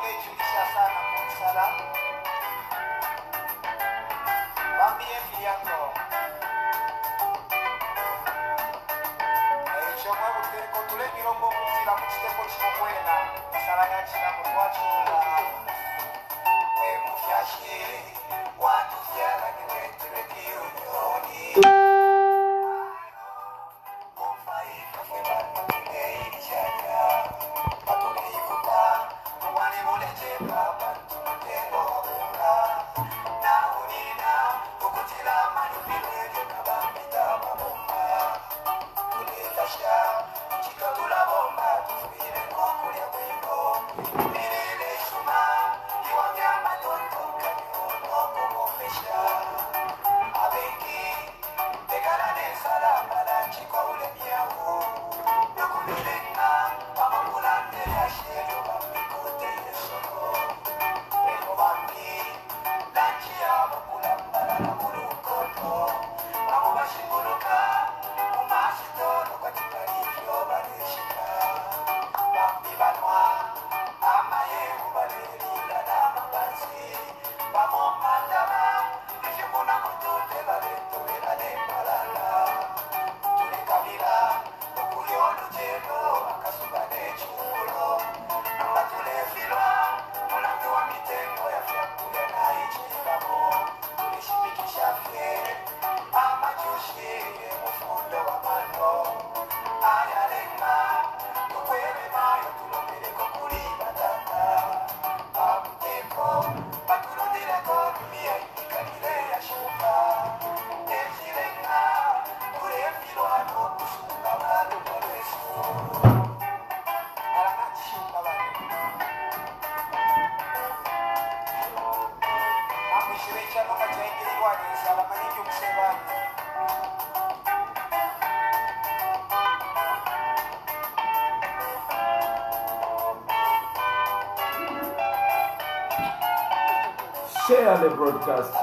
wangejulisha sana kumsala bambie fiyako chomwe butereko tule milongo kuzira mu kiteko kikokwena sala yakina mu twachula mufyashi watu fyala niwetere kiyonyoni Share the broadcast.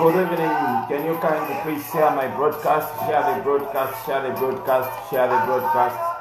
Good evening. Can you kindly please share my broadcast? Share the broadcast. Share the broadcast. Share the broadcast.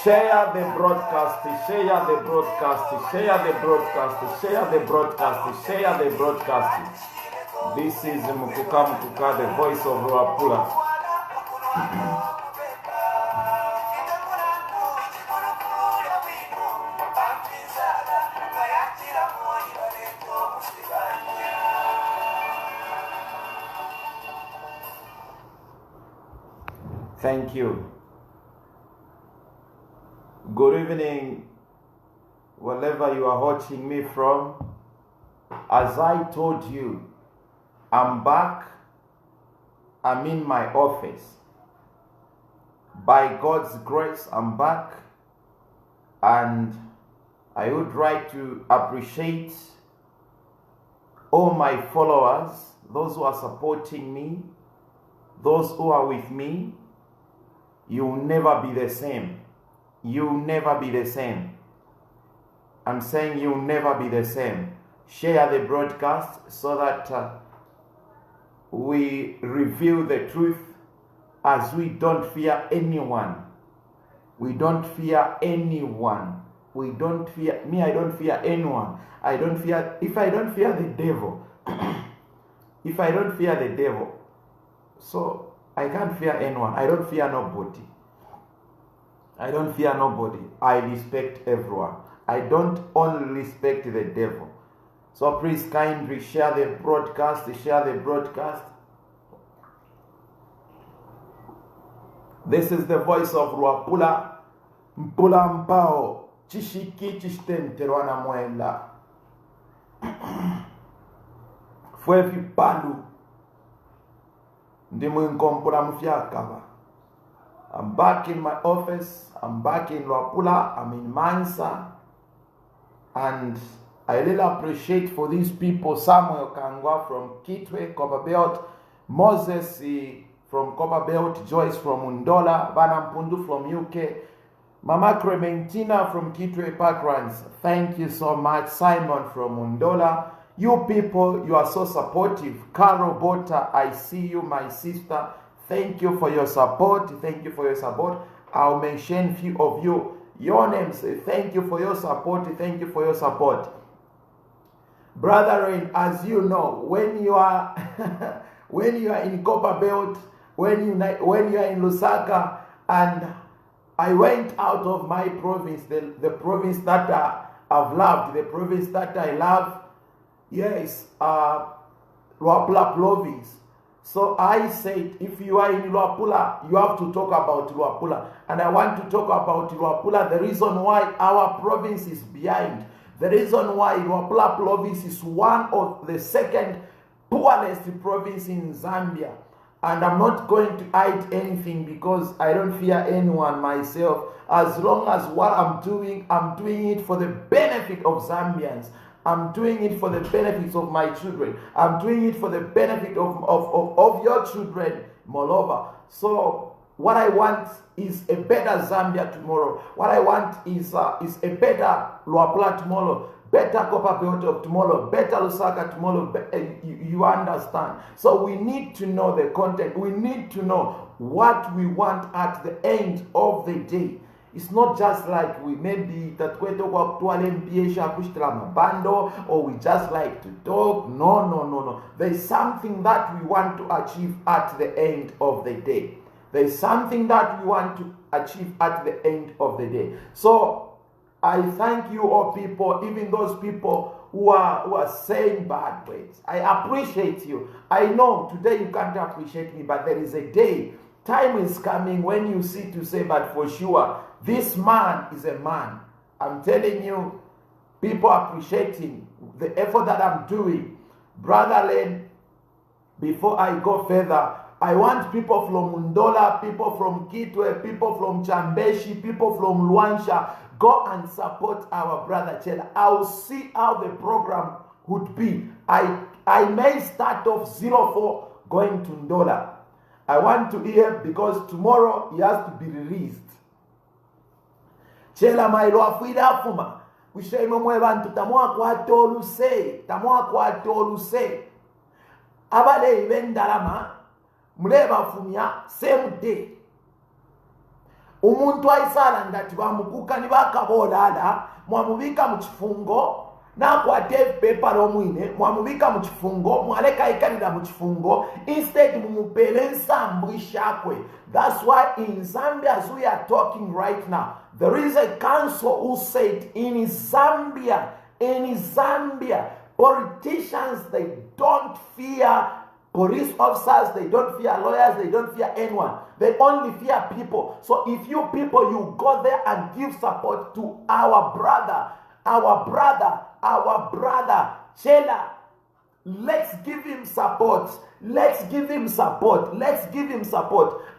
Share the broadcast, share the broadcast, share the broadcast, share the broadcast, share the broadcast. This is Mukuka, the voice of Ruapula. Thank you. Good evening, wherever you are watching me from. As I told you, I'm back. I'm in my office. By God's grace, I'm back. And I would like to appreciate all my followers, those who are supporting me, those who are with me. You'll never be the same. You'll never be the same. I'm saying you'll never be the same. Share the broadcast so that we reveal the truth, as we don't fear anyone. We don't fear anyone. We don't fear, me, I don't fear anyone. I don't fear, if I don't fear the devil, if I don't fear the devil, so I can't fear anyone. I don't fear nobody. I don't fear nobody. I respect everyone. I don't only respect the devil. So please kindly share the broadcast, share the broadcast. This is the voice of Luapula. Mpula mpao. Chishiki chistemterwa na mwenda. Fwevi palu. Ndimu inkompura mfiakaba. I'm back in my office. I'm back in Luapula. I'm in Mansa. And I really appreciate for these people. Samuel Kangwa from Kitwe, Copperbelt. Moses from Copperbelt. Joyce from Undola. Banampundu from UK. Mama Clementina from Kitwe Parklands. Thank you so much. Simon from Undola. You people, you are so supportive. Carol Bota, I see you, my sister. Thank you for your support. Thank you for your support. I'll mention a few of you. Your names. Thank you for your support. Thank you for your support. Brethren, as you know, when you are when you are in Copperbelt, when you are in Lusaka, and I went out of my province, the province that I've loved, the province that I love, yes, Luapula province. So I said, if you are in Luapula, you have to talk about Luapula. And I want to talk about Luapula, the reason why our province is behind. The reason why Luapula province is one of the second poorest province in Zambia. And I'm not going to hide anything because I don't fear anyone myself. As long as what I'm doing it for the benefit of Zambians. I'm doing it for the benefits of my children. I'm doing it for the benefit of your children, moreover. So what I want is a better Zambia tomorrow. What I want is a better Luapula tomorrow, better Copperbelt of tomorrow, better Lusaka tomorrow. You understand? So we need to know the content. We need to know what we want at the end of the day. It's not just like we maybe that we talk bando or we just like to talk. No. There's something that we want to achieve at the end of the day. There's something that we want to achieve at the end of the day. So I thank you all people, even those people who are saying bad words. I appreciate you. I know today you can't appreciate me, but there is a day. Time is coming when you see to say, but for sure, this man is a man. I'm telling you, people appreciating the effort that I'm doing. Brother Len, before I go further, I want people from Undola, people from Kitwe, people from Chambeshi, people from Luansha, go and support our brother Chela. I'll see how the program would be. I may start off 04 going to Undola. I want to hear because tomorrow he has to be released. Chela mailo afuida afuma. Wishemo mwe bantu tamwa kwa toluse. Abale ibendalama muleba afumya same day. Umuntu aisala ndati bamukuka ni bakabolala mwamubika mu kifungo na kwate paper omwine mwamubika mu kifungo mwaleka ikalira mu kifungo instead mumupele nsambu ishakwe. That's why in Zambia, as we are talking right now, there is a council who said in Zambia, politicians, they don't fear police officers, they don't fear lawyers, they don't fear anyone. They only fear people. So if you people, you go there and give support to our brother, Chela, let's give him support. Let's give him support.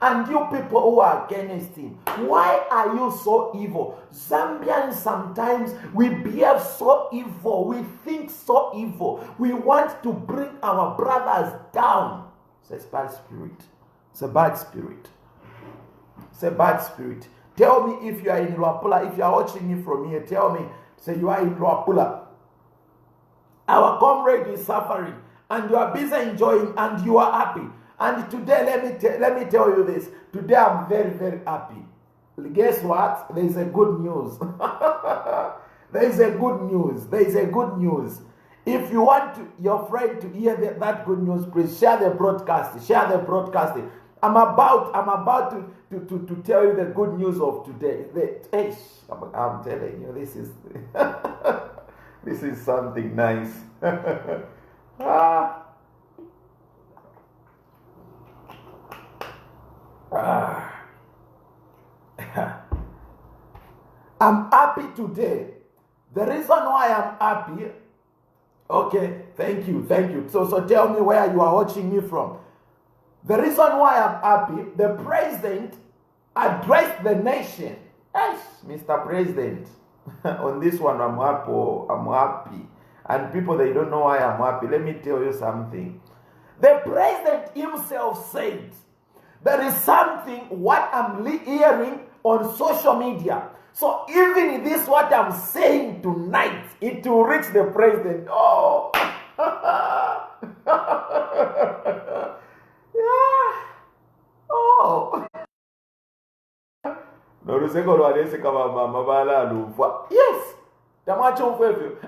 And you people who are against him, why are you so evil? Zambians, sometimes we behave so evil. We think so evil. We want to bring our brothers down. It's a bad spirit. Tell me if you are in Luapula. If you are watching me from here, tell me. Say you are in Luapula. Our comrade is suffering, and you are busy enjoying, and you are happy. And today, let me tell you this. Today, I'm very, very happy. Guess what? There is a good news. There is a good news. If you want your friend to hear that good news, please share the broadcast. I'm about to tell you the good news of today. I'm telling you, this is this is something nice. happy today. The reason why I'm happy, okay, thank you. So tell me where you are watching me from. The reason why I'm happy, the president addressed the nation. Yes, Mr. President, on this one I'm happy. And people, they don't know why I'm happy. Let me tell you something. The president himself said, there is something what I'm hearing on social media. So even this what I'm saying tonight, it will reach the president. Oh. Yeah. Oh. Yes.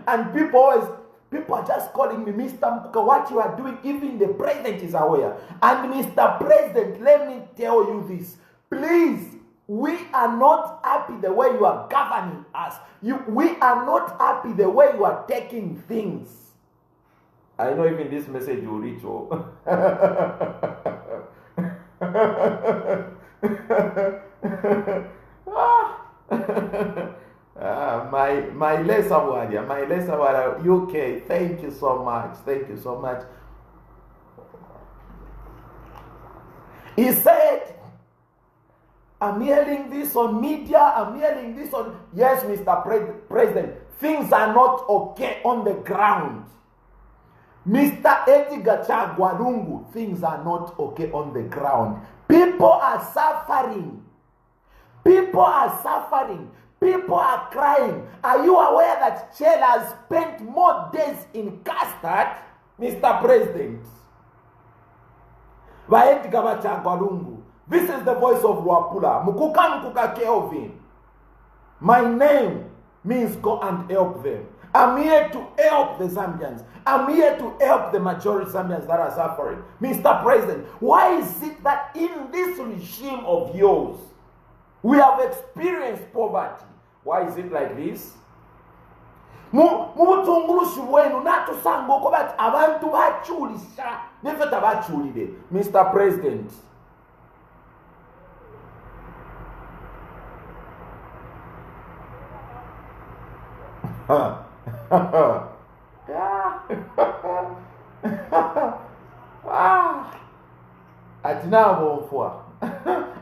And people are just calling me, Mr. Mkuka, what you are doing, even the president is aware. And Mr. President, let me tell you this. Please, we are not happy the way you are governing us. We are not happy the way you are taking things. I know even this message will reach you. My lesser warrior, UK, thank you so much. He said, I'm hearing this on media, yes, Mr. President, things are not okay on the ground. Mr. Edgar Chagwa Lungu, things are not okay on the ground. People are suffering. People are crying. Are you aware that Shell has spent more days in custard, Mr. President? This is the voice of Luapula. Mukuka Kelvin. My name means go and help them. I'm here to help the Zambians. I'm here to help the majority Zambians that are suffering. Mr. President, why is it that in this regime of yours, we have experienced poverty? Why is it like this? Mr. President,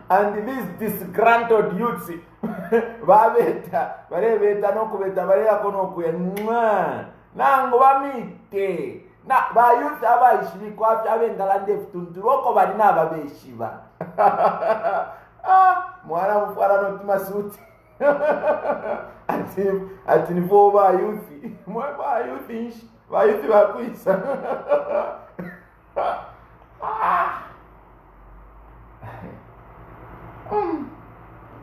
and these disgruntled youths, nango bamite na bayuth abayishiri kwapi abengalande futunturoko bali nababeshiba mwana mfara notimasuti ati nivo bayuthi mwa bayuthi bakwisa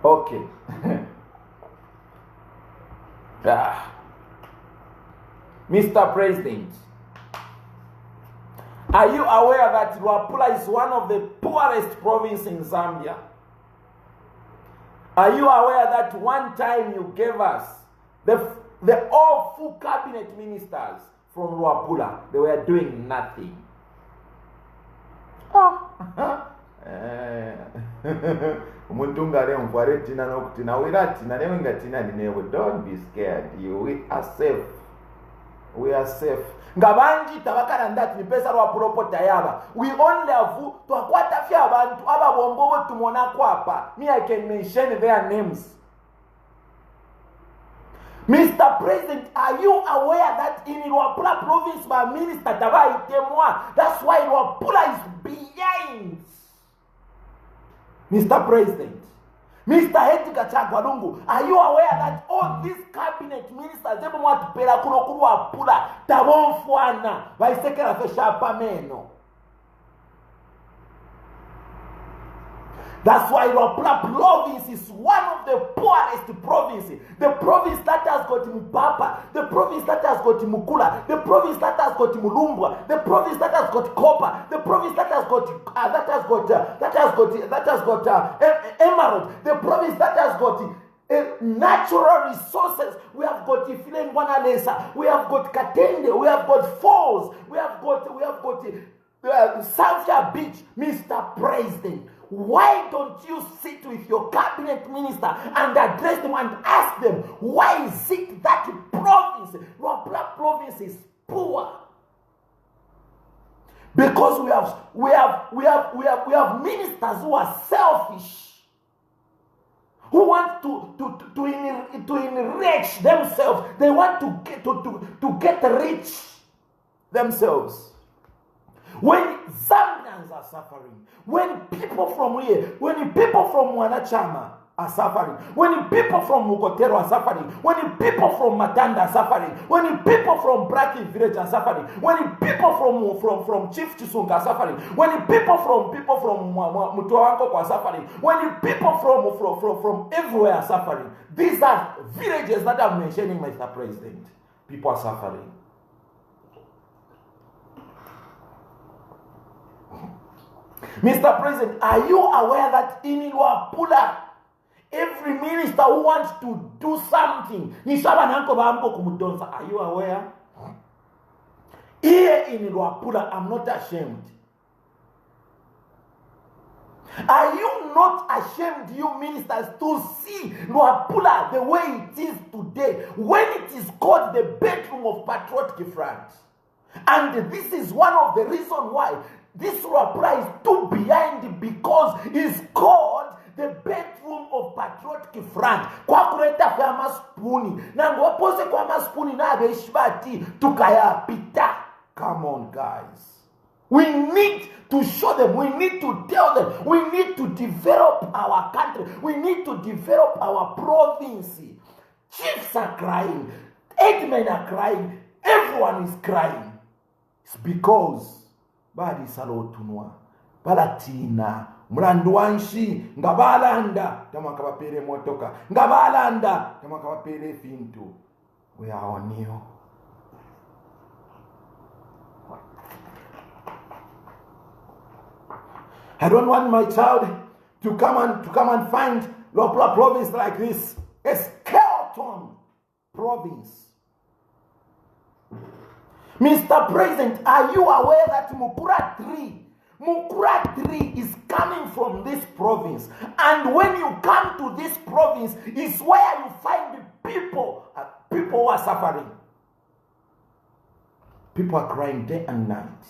okay. Mr. President, are you aware that Luapula is one of the poorest provinces in Zambia? Are you aware that one time you gave us the all full cabinet ministers from Luapula? They were doing nothing. Don't be scared. We are safe. Ngabanji tabakana ndati ni pesa rwa propota yaba. We only have to akwata fya abantu aba bombobo tumona kwapa. Me, I can mention their names. Mr. President, are you aware that in Luapula province my minister Tabai Temwa, that's why Luapula is behind? Mr. President, Mr. Edgar Chagwa Lungu, are you aware that all these cabinet ministers, they want to pay la kuno Luapula, tabon fuana, vaisekera fesha pameno. That's why Luapula province is one of the poorest provinces. The province that has got Mupapa, the province that has got Mukula, the province that has got Mulumbwa, the province that has got copper, the province that has got emerald, the province that has got natural resources. We have got Ifilengwana Lesa, we have got Katende, we have got falls, we have got Samfya Beach. Mr. President, why don't you sit with your cabinet minister and address them and ask them, why is it that Luapula province is poor? Because we have ministers who are selfish, who want to enrich themselves. They want to get rich themselves. When Zambians are suffering, when people from Wanachama are suffering, when people from Mukotero are suffering, when people from Matanda are suffering, when people from Braki village are suffering, when people from Chief Chisunga are suffering, when people from Mutoanko are suffering, when people from everywhere are suffering, these are villages that I'm mentioning, Mr. President. People are suffering. Mr. President, are you aware that in Luapula, every minister who wants to do something, are you aware? Here in Luapula, I'm not ashamed. Are you not ashamed, you ministers, to see Luapula the way it is today, when it is called the bedroom of Patriotic Front? And this is one of the reasons why this Luapula is too behind, because it's called the bedroom of Patriotic Front. Kwa kureta kwa maspuni. Na ngopose kwa maspuni na abeshibati tukaya pita. Come on, guys. We need to show them. We need to tell them. We need to develop our country. We need to develop our province. Chiefs are crying. Headmen are crying. Everyone is crying. It's because bali salotunwa balatina mlandu wanshi ngabalanda tamakabapere motoka ngabalanda tamakabapere fintu. We are on you. I don't want my child to come and find Luapula province like this, a skeleton province. Mr. President, are you aware that Mukura 3 is coming from this province? And when you come to this province, is where you find the people who are suffering. People are crying day and night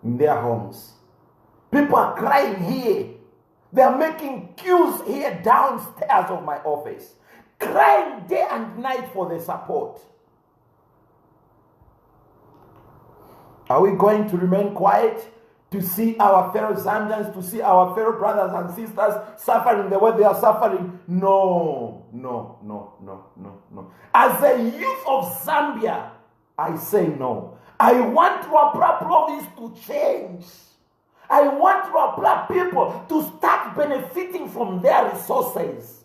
in their homes. People are crying here. They are making queues here downstairs of my office, crying day and night for the support. Are we going to remain quiet to see our fellow Zambians, to see our fellow brothers and sisters suffering the way they are suffering? No. As a youth of Zambia, I say no. I want Luapula province to change. I want Luapula people to start benefiting from their resources.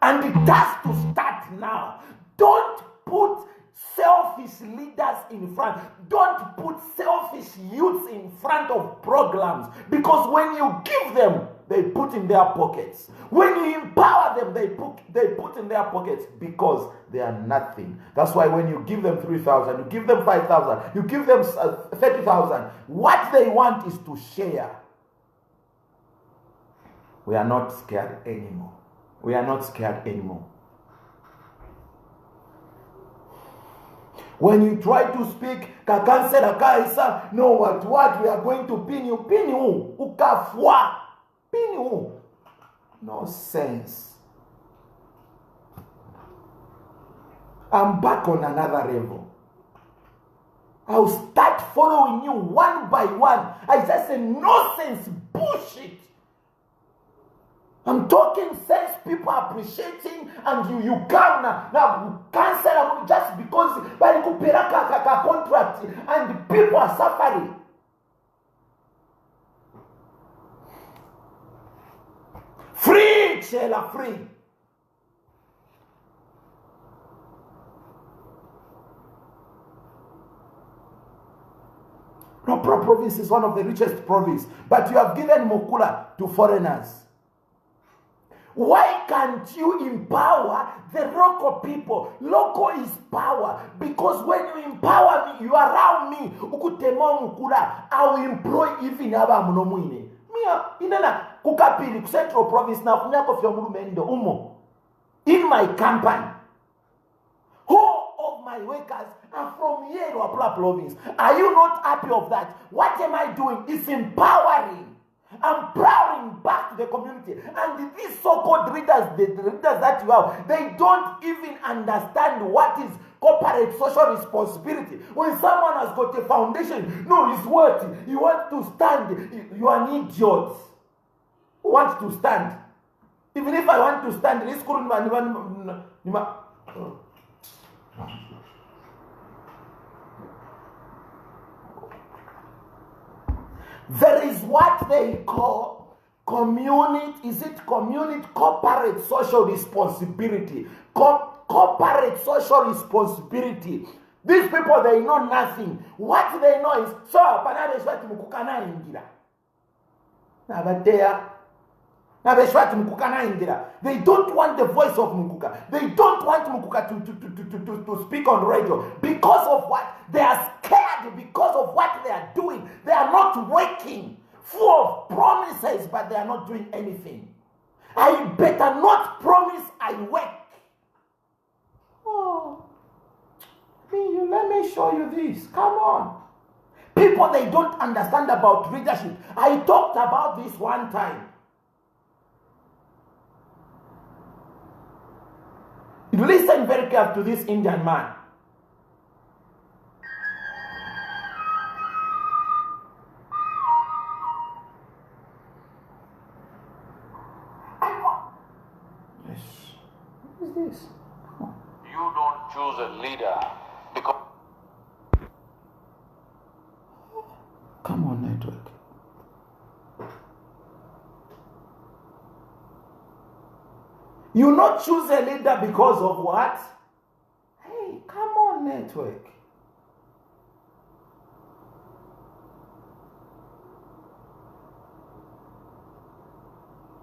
And it has to start now. Don't put selfish leaders in front. Don't put selfish youths in front of programs, because when you give them, they put in their pockets. When you empower them, they put in their pockets, because they are nothing. That's why when you give them 3,000, you give them 5,000, you give them 30,000, what they want is to share. We are not scared anymore. We are not scared anymore. When you try to speak, Kakansela Kaisa, no, what we are going to pin you. Pin you. Ukafwa. Pin you. No sense. I'm back on another level. I'll start following you one by one. I just say no sense, bullshit. I'm talking sense, people are appreciating, and you come now cancel just because by the contract and people are suffering. Free, Chela, free. Luapula province is one of the richest provinces, but you have given Mukula to foreigners. Why can't you empower the local people? Local is power. Because when you empower me, you allow me, I will employ even Aba Munomwine. Mia inena kukapili ku Central Province na kunyako fya mulumendo umo. In my company. Whole of my workers are from here to Apula Province. Are you not happy of that? What am I doing? It's empowering. I'm empowering back to the community. And these so-called leaders, the leaders that you have, they don't even understand what is corporate social responsibility. When someone has got a foundation, no, it's what? You want to stand. You are an idiot. Who wants to stand? Even if I want to stand, this couldn't. There is what they call corporate social responsibility. Corporate social responsibility. These people, they know nothing. What they know is, so, panabeshwati mukukana ingira. They don't want the voice of Mukuka. They don't want Mukuka to speak on radio. Because of what? They are scared because of what they are doing. They are not working. Full of promises, but they are not doing anything. I better not promise I work. Oh, let me show you this. Come on. People, they don't understand about leadership. I talked about this one time. Listen very carefully to this Indian man. Yes. What is this? You don't choose a leader because... Come on, network. You not choose a leader because of what? Hey, come on, network.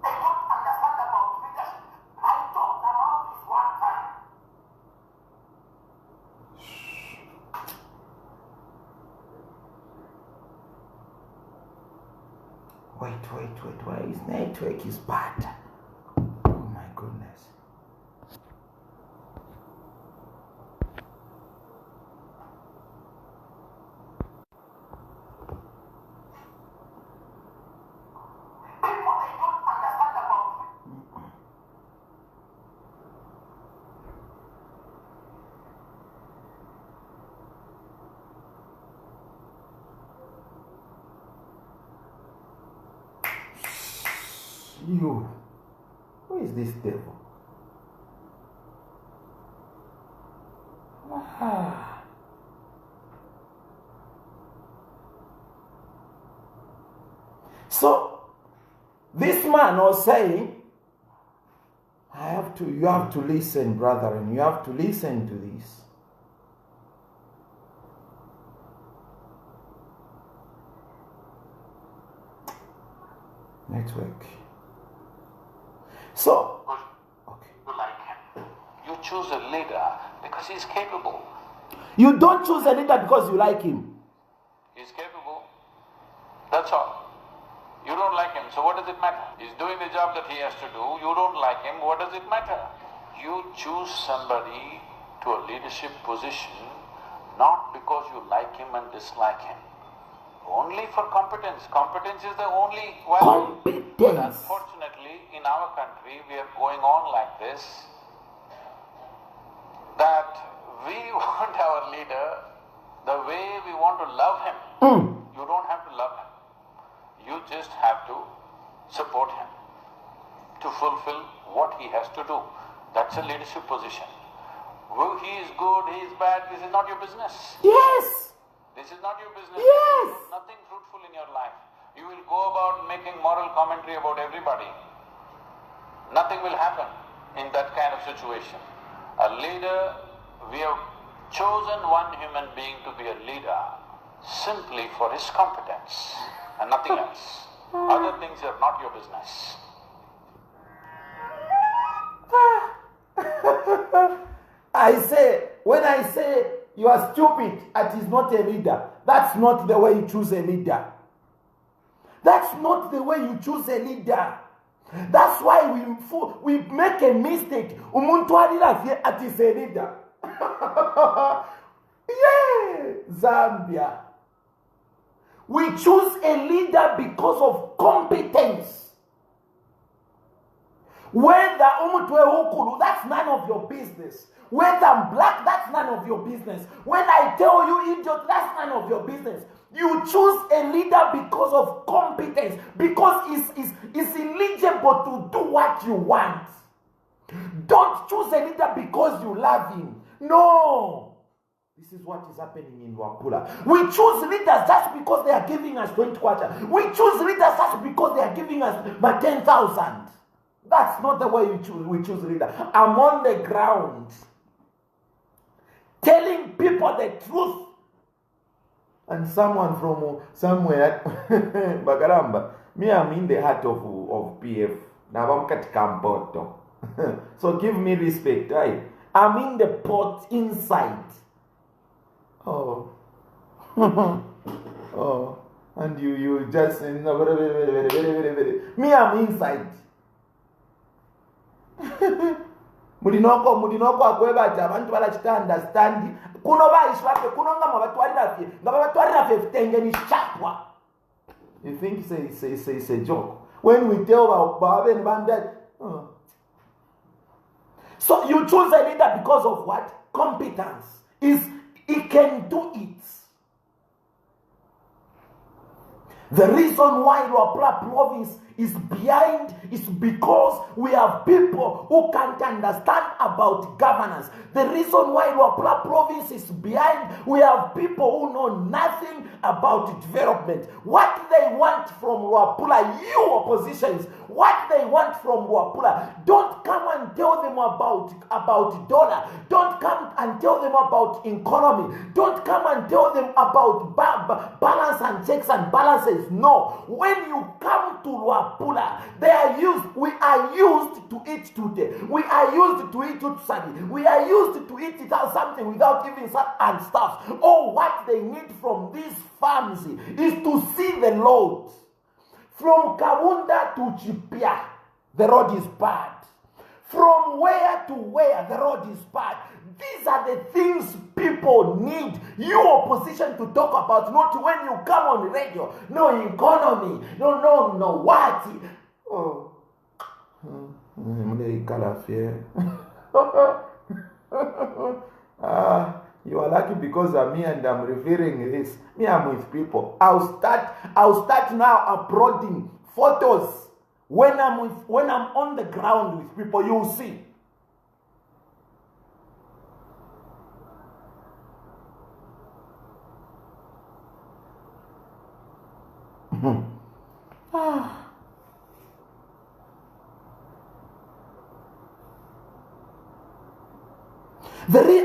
I don't understand about leadership. I talked about this one time. Wait. Why his network is bad? Goodness. You. Who is this devil? So, this man was saying, you have to listen, brother, and you have to listen to this. Network. So, okay. You like him. You choose a leader because he's capable. You don't choose a leader because you like him. He's capable. That's all. You don't like him, so what does it matter? He's doing the job that he has to do. You don't like him, what does it matter? You choose somebody to a leadership position not because you like him and dislike him. Only for competence. Competence is the only value. Competence. But unfortunately, in our country, we are going on like this, that we want our leader the way we want to love him. You don't have to love him. You just have to support him to fulfill what he has to do. That's a leadership position. Well, he is good, he is bad, this is not your business. Yes. This is not your business. Yes. Nothing fruitful in your life. You will go about making moral commentary about everybody. Nothing will happen in that kind of situation. A leader, we have chosen one human being to be a leader simply for his competence and nothing else. Other things are not your business. When I say you are stupid, that is not a leader. That's not the way you choose a leader. That's not the way you choose a leader. That's why we make a mistake. Umuntu alirafye ati is a leader. Yeah, Zambia. We choose a leader because of competence. Whether umutwe ukulu, that's none of your business. Whether I'm black, that's none of your business. When I tell you idiot, that's none of your business. You choose a leader because of competence, because it's eligible to do what you want. Don't choose a leader because you love him. No. This is what is happening in Luapula. We choose leaders just because they are giving us 20 kwacha. We choose leaders just because they are giving us 10,000. That's not the way we choose leader. I'm on the ground telling people the truth. And someone from somewhere, Bagaramba, me, I'm in the heart of PF. Now I'm at Kampoto. So give me respect, right? I'm in the pot inside. Oh. Oh. And you just, me, I'm inside. Mulinoko akwebata abantu balachita understand kuno baishwape kuno ngama batwarira ngaba batwarira 15 ni chapwa. You think it's a joke when we tell about babe and bandit. So you choose a leader because of what? Competence. He can do it. The reason why Luapula province is behind is because we have people who can't understand about governance. The reason why Luapula province is behind, we have people who know nothing about development. What they want from Luapula, you oppositions, what they want from Luapula, don't come and tell them about dollar. Don't come and tell them about economy. Don't come and tell them about balance and checks and balances. No. When you come to Luapula, we are used to eat today. We are used to eat tutsani. We are used to eat without something, without giving some and stuff. Oh, what they need from these farms is to see the road. From Kaunda to Chipia, the road is bad. From where to where, the road is bad. These are the things people need you opposition to talk about, not when you come on radio. No economy, no what? Oh. You are lucky because I'm here and I'm revealing this. Me, I'm with people. I'll start now uploading photos when I'm on the ground with people. You'll see.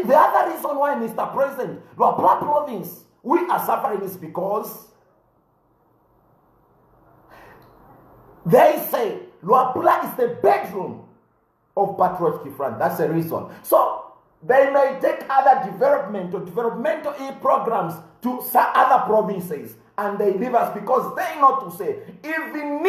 The other reason why, Mr. President, Luapula province, we are suffering is because they say Luapula is the bedroom of Patriotic Front. That's the reason. So they may take other developmental programs to other provinces, and they leave us because they know to say, even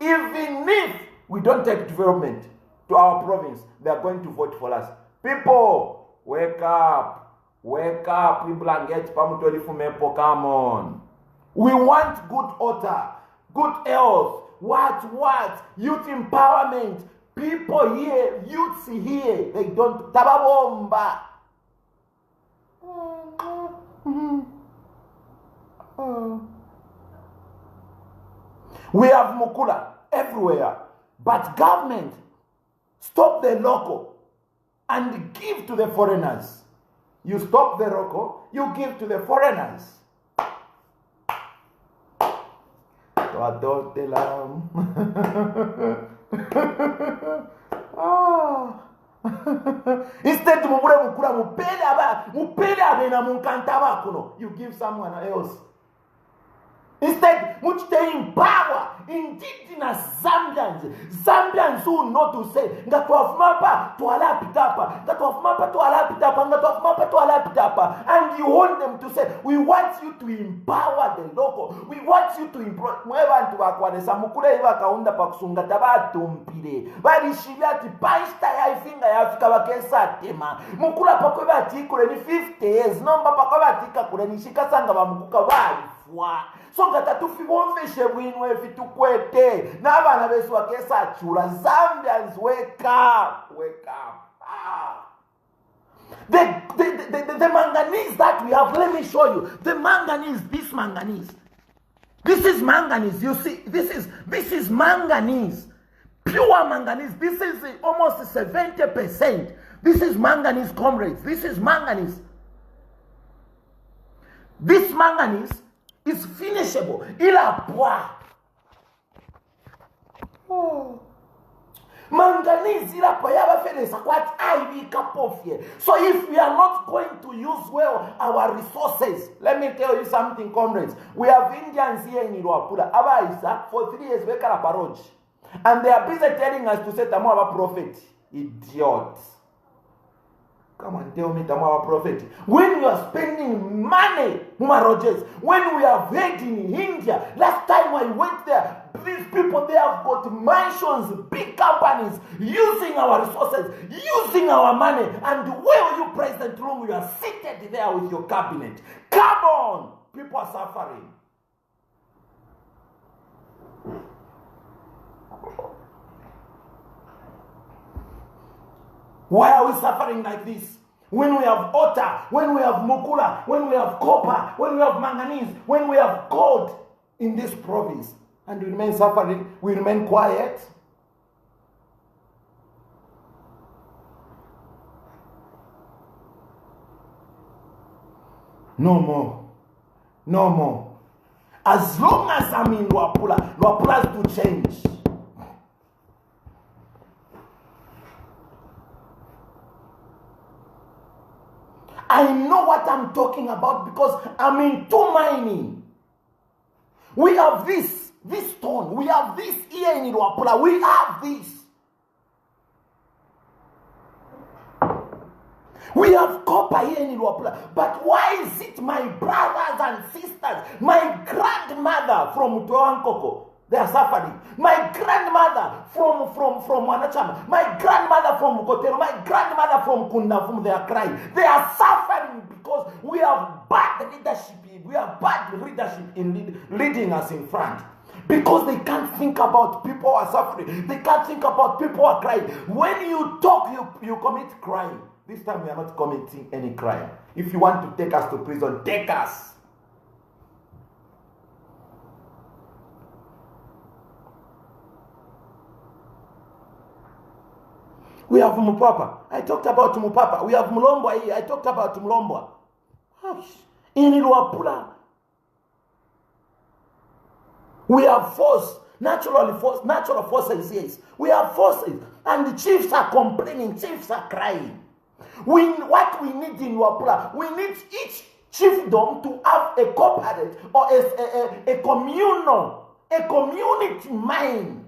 if we don't take development to our province, they are going to vote for us. People, wake up, people and get Pamutorifumepo, come on. We want good order, good health, what, youth empowerment. People here, youths here, they don't, tababomba. We have Mukula everywhere, but government stop the local and give to the foreigners. You stop the local, you give to the foreigners. Instead you give someone else. Instead, much they empower indigenous Zambians who know to say, Ngatwafmapa to Alapitapa, Ngatwafmapa to Alapitapa, Ngatwafmapa to Alapitapa. And you want them to say, we want you to empower the local. We want you to empower. Mwebantu bakwanesa mukule iba kaunda pakusunga tabatumpire. Bari shibiati paista ya ifinga ya Afrika bakesa tema. Mukula pakwe bati kule ni 50 years. Nomba pakwe batika kule ni shikasanga bamukuka bali. So ngatatufi bomfeshe bwinwe fitukwete n'abana besu bakesa chura. Zambians, wake up, wake up. The manganese that we have, let me show you. The manganese, this manganese. This is manganese. You see, this is manganese. Pure manganese. This is almost 70%. This is manganese, comrades. This is manganese. This manganese is finishable. Ila poa. Manganese ila poa yaba fenesa kwat aibi kapofye. So if we are not going to use well our resources, let me tell you something, comrades. We have Indians here in Iruapura. Abaisa for 3 years bekara paroj. And they are busy telling us to say tamu aba prophet. Idiots. Come and tell me, Tamawa prophet. When you are spending money, Muma Rogers, when we are waiting in India, last time I went there, these people, they have got mansions, big companies, using our resources, using our money. And where you, President Lungu, you are seated there with your cabinet. Come on! People are suffering. Why are we suffering like this? When we have otter, when we have mukula, when we have copper, when we have manganese, when we have gold in this province, and we remain suffering, we remain quiet. No more. No more. As long as I'm in Luapula, Luapula has to change. I know what I'm talking about because I'm into mining. We have this stone. We have this here in Iruapula. We have this. We have copper here in Iruapula. But why is it my brothers and sisters, my grandmother from Tuankoko, they are suffering? My grandmother from Wanachama, my grandmother from Kotero, my grandmother from Kundafum, they are crying. They are suffering because we have bad leadership. We have bad leadership in leading us in front. Because they can't think about people who are suffering. They can't think about people who are crying. When you talk, you commit crime. This time we are not committing any crime. If you want to take us to prison, take us. We have Mupapa. I talked about Mupapa. We have Mlombwa here. I talked about Mlombwa. In Iruapula, we have force, natural forces, yes. We have forces. And the chiefs are complaining, chiefs are crying. What we need in Iruapula, we need each chiefdom to have a corporate or a communal, a community mind.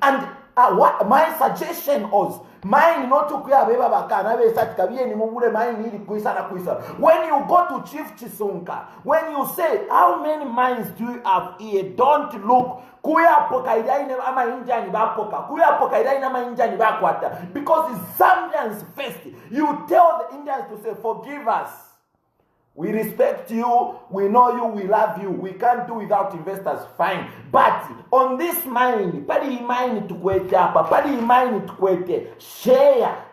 And what my suggestion was, mine not to clear beba bakana be satika bieni mubule mine ili kuisa na kuisa. When you go to Chief Chisunka, when you say how many mines do you have here, don't look kuya poka idaine ama injani ba poka kuya poka idaine ama injani ba kwata, because it's Zambians first. You tell the Indians to say forgive us. We respect you, we know you, we love you. We can't do without investors, fine. But on this mine, pali mine to kwete apa, pali mine to kwete, share.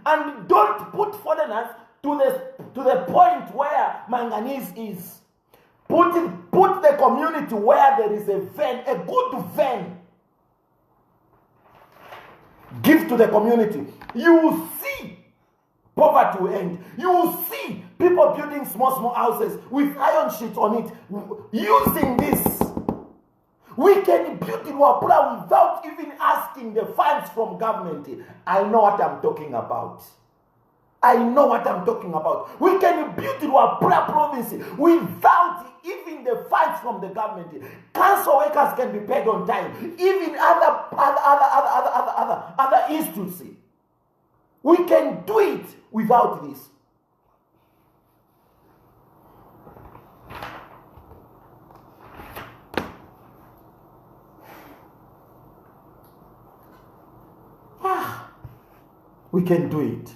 And don't put foreigners to the point where manganese is. Put the community where there is a vein, a good vein. Give to the community. You will see poverty will end. You will see people building small houses with iron sheets on it. Using this, we can build in Iruapula without even asking the funds from government. I know what I'm talking about. I know what I'm talking about. We can build Luapula province without even the funds from the government. Council workers can be paid on time. Even other institutes. We can do it without this. We can do it.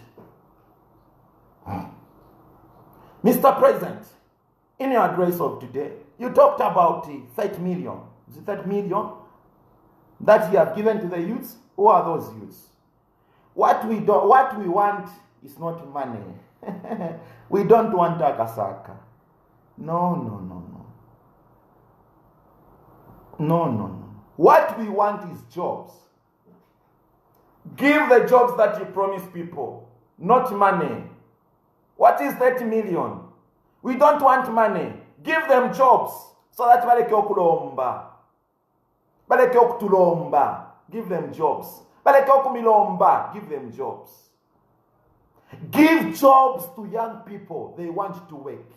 Mr. President, in your address of today, you talked about 30 million. Is it 30 million that you have given to the youths? Who are those youths? What we want is not money. We don't want Akasaka. No. What we want is jobs. Give the jobs that you promise people, not money. What is 30 million? We don't want money. Give them jobs so that baleke okulomba. Baleke okutulomba. Give them jobs. Baleke okumilomba. Give them jobs. Give jobs to young people. They want to work.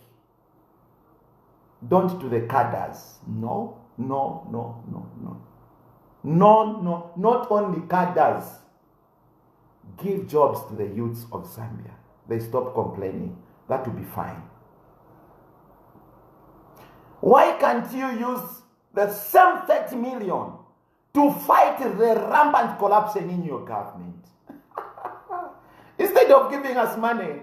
Don't to the cadres. No. Not only cadres. Give jobs to the youths of Zambia. They stop complaining. That will be fine. Why can't you use the same 30 million to fight the rampant corruption in your government? Instead of giving us money.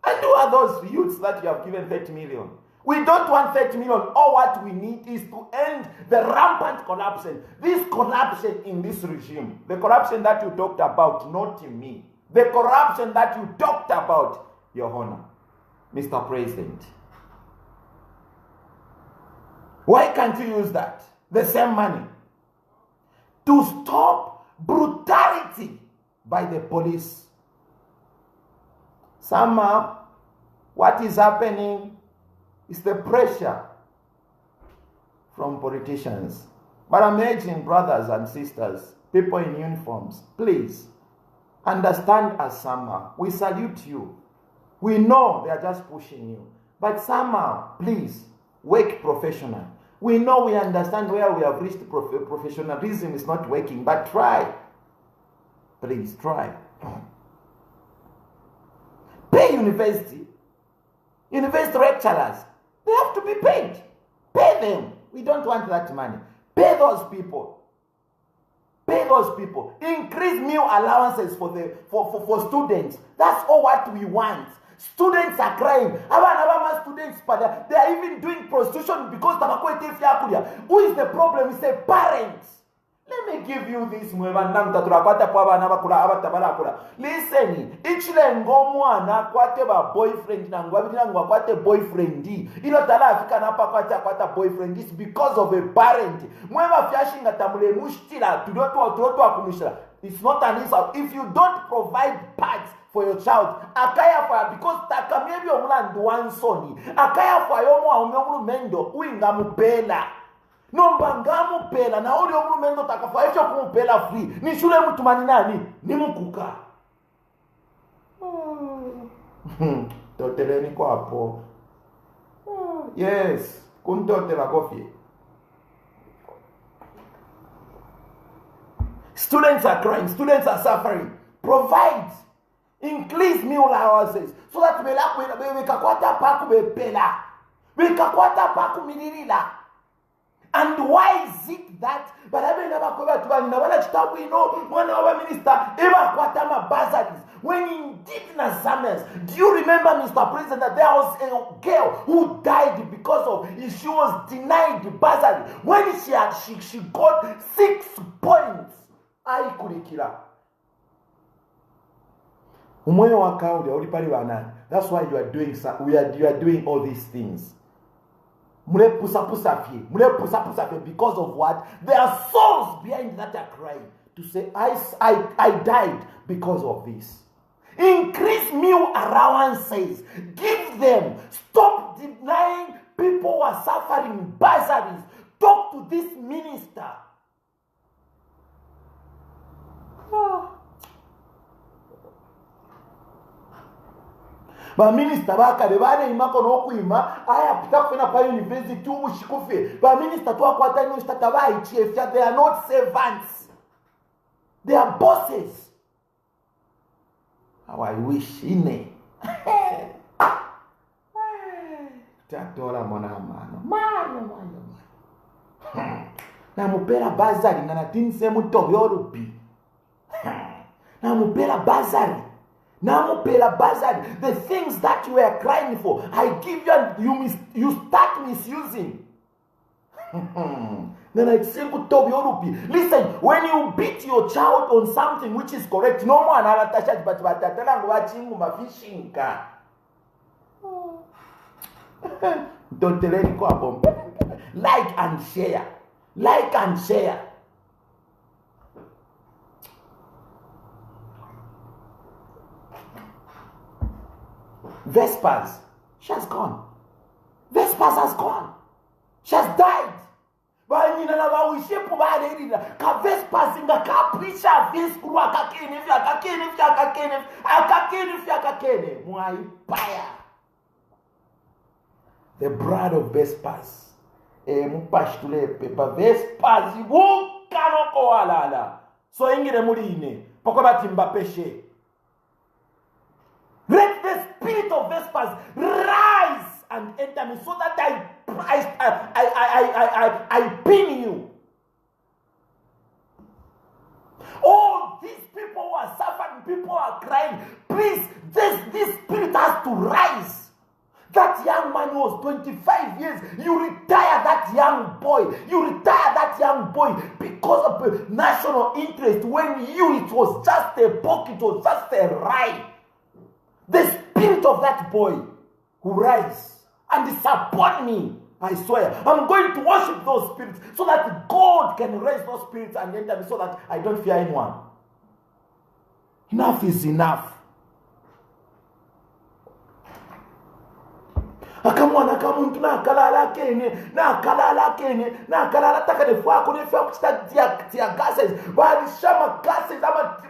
And who are those youths that you have given 30 million? We don't want 30 million. All what we need is to end the rampant corruption. This corruption in this regime. The corruption that you talked about, not in me. The corruption that you talked about, Your Honor, Mr. President. Why can't you use that? The same money. To stop brutality by the police. Somehow, what is happening is the pressure from politicians. But I'm urging brothers and sisters, people in uniforms, please understand us somehow. We salute you. We know they are just pushing you. But somehow, please, work professional. We know, we understand where we have reached. Professionalism is not working, but try. Please, try. Pay university lecturers. They have to be paid. Pay them. We don't want that money. Pay those people. Pay those people. Increase meal allowances for students. That's all what we want. Students are crying. Students, they are even doing prostitution because who is the problem? It's the parents. Let me give you this. Listen, each mwana kwate ba boyfriend na ngwa kwate boyfriend. Ilo tala afika na pa kwata boyfriend is because of a parent. Mwema fyashinga tamule mushtila tudoto akumishila. It's not an insult. If you don't provide parts for your child, akaya for because takamyebi omulandu wansoni. Akaya for yomu mendo uinga mupela. Nomba ngamu pela na uli omulu mendo takafaisha kumupela free. Ni shule mtu nani? Ni mkuka. Toteleni kwa hapo. Yes, kuntotela kofi. Students are crying, students are suffering. Provide. Increase meal allowances so that we kakwata paku bepela. We kakwata paku mililila. And why is it that? But I mean, minister, bursaries. When indigenous Zambians, do you remember, Mr. President, that there was a girl who died because of she was denied the bursary when she got 6 points? I could kill her. That's why you are doing. You are doing all these things. Because of what? There are souls behind that are crying to say, I died because of this. Increase meal allowances. Give them. Stop denying people who are suffering bursaries. Talk to this minister. Baminister bakale bane imako n'okwima aya pita kufena pa university ubushikufe. Baminister twakwata ino stata bayichief, they are not servants. They are bosses. How I wish ine. Tatola mano. Na mupera bazari na natinse muto yorubi. Na mupera bazari. The things that you were crying for, I give you and you start misusing. Then I say muto yorubi. Listen, when you beat your child on something which is correct, no more anaratasha but batatala ngwachingu mafishinka. Don't tell any co. Like and share. Vespers, she has gone. Vespers has gone. She has died. But you know we shape ka Vespers in the capricha Vespru akakene muaipaya. The blood of Vespers. Mupashtule pepa Vespers wukano alala. So ingire muline. Pokoba timba peshe. Let the spirit of Vespers rise and enter me so that I pin you. Oh, these people who are suffering, people who are crying, please, this spirit has to rise. That young man was 25 years. You retire that young boy. Because of national interest. When it was just a book, it was just a ride. The spirit of that boy who rise and support me, I swear, I'm going to worship those spirits so that God can raise those spirits and enter me so that I don't fear anyone. Enough is enough. Akamwana kamuntu na kalala taka de fwa ko ne fwa kusta dia gases bali shama gases ama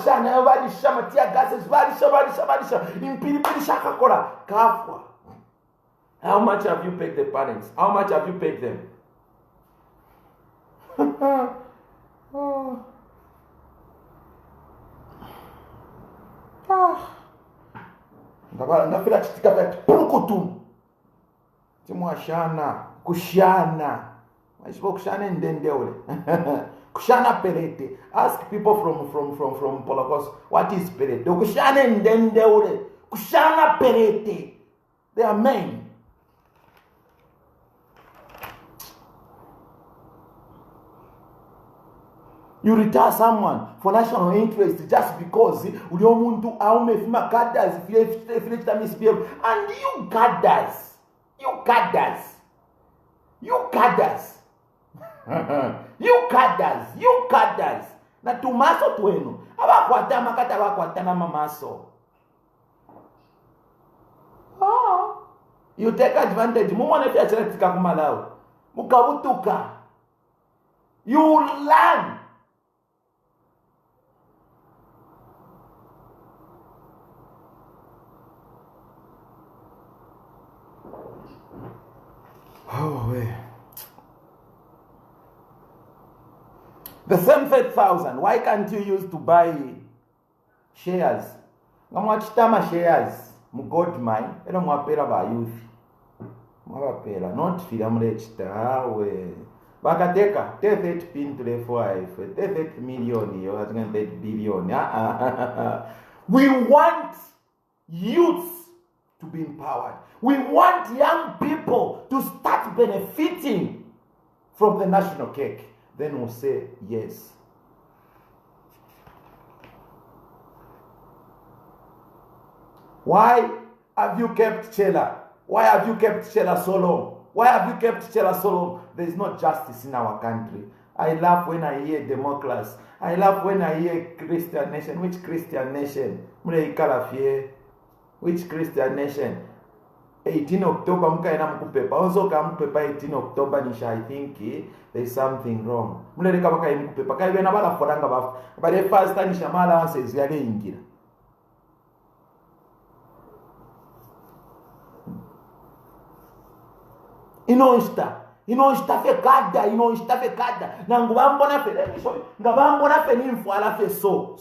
shana bali shama tia gases bali shama impiri shaka kola kafwa. How much have you paid the parents? How much have you paid them? Ndafila chitika vya purukutu. Kushana. Maishipo kushana ndende ule. Kushana perete. Ask people from Polokos, what is perete? Kushana ndende ule. Kushana perete. They are men. You retire someone for national interest just because and you gadders. Na tumaso twenu. Abakwata makata bakwata na mamaso. You take advantage. Mumone fya cheletika kumalao. Mukabutuka. You learn. Oh, wait. The same 5,000, why can't you use to buy shares? Ngamwachitama shares, mugod mine, eno mwapera ba youth. Mwapera, not fila mlechita, we. Bakateka, 38 pin to the 5, 38 million, you are going to 8 billion. We want youths to be empowered. We want young people to start benefiting from the national cake. Then we'll say yes. Why have you kept Chela? Why have you kept Chela so long? Why have you kept Chela so long? There is no justice in our country. I laugh when I hear democracy. I laugh when I hear Christian nation. Which Christian nation? Which Christian nation? 18 October mkaena mkupepa. Onzo ka mkupepa 18 October nisha, I think there is something wrong. Muleleka baka mkupepa. Kai bena bala foranga bafu. But the first time nisha mala wanse ziyale ingira. inonshita fe kada nangu bambona fe nga bambona fe nimfwala fe so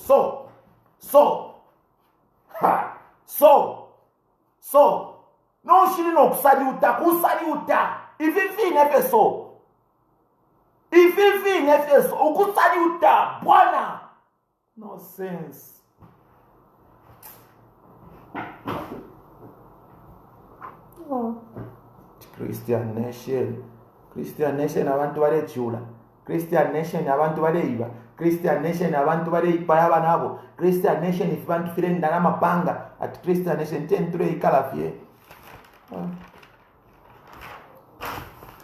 no shiri no kusaliuta ififine fe so ukusaliuta bwana no sense. Christian nation abantu barechula, Christian nation abantu bareiba, Christian nation abantu bareipa abanabo, Christian nation if abantu firenda namapanga at Christian nation tenture ikalafie.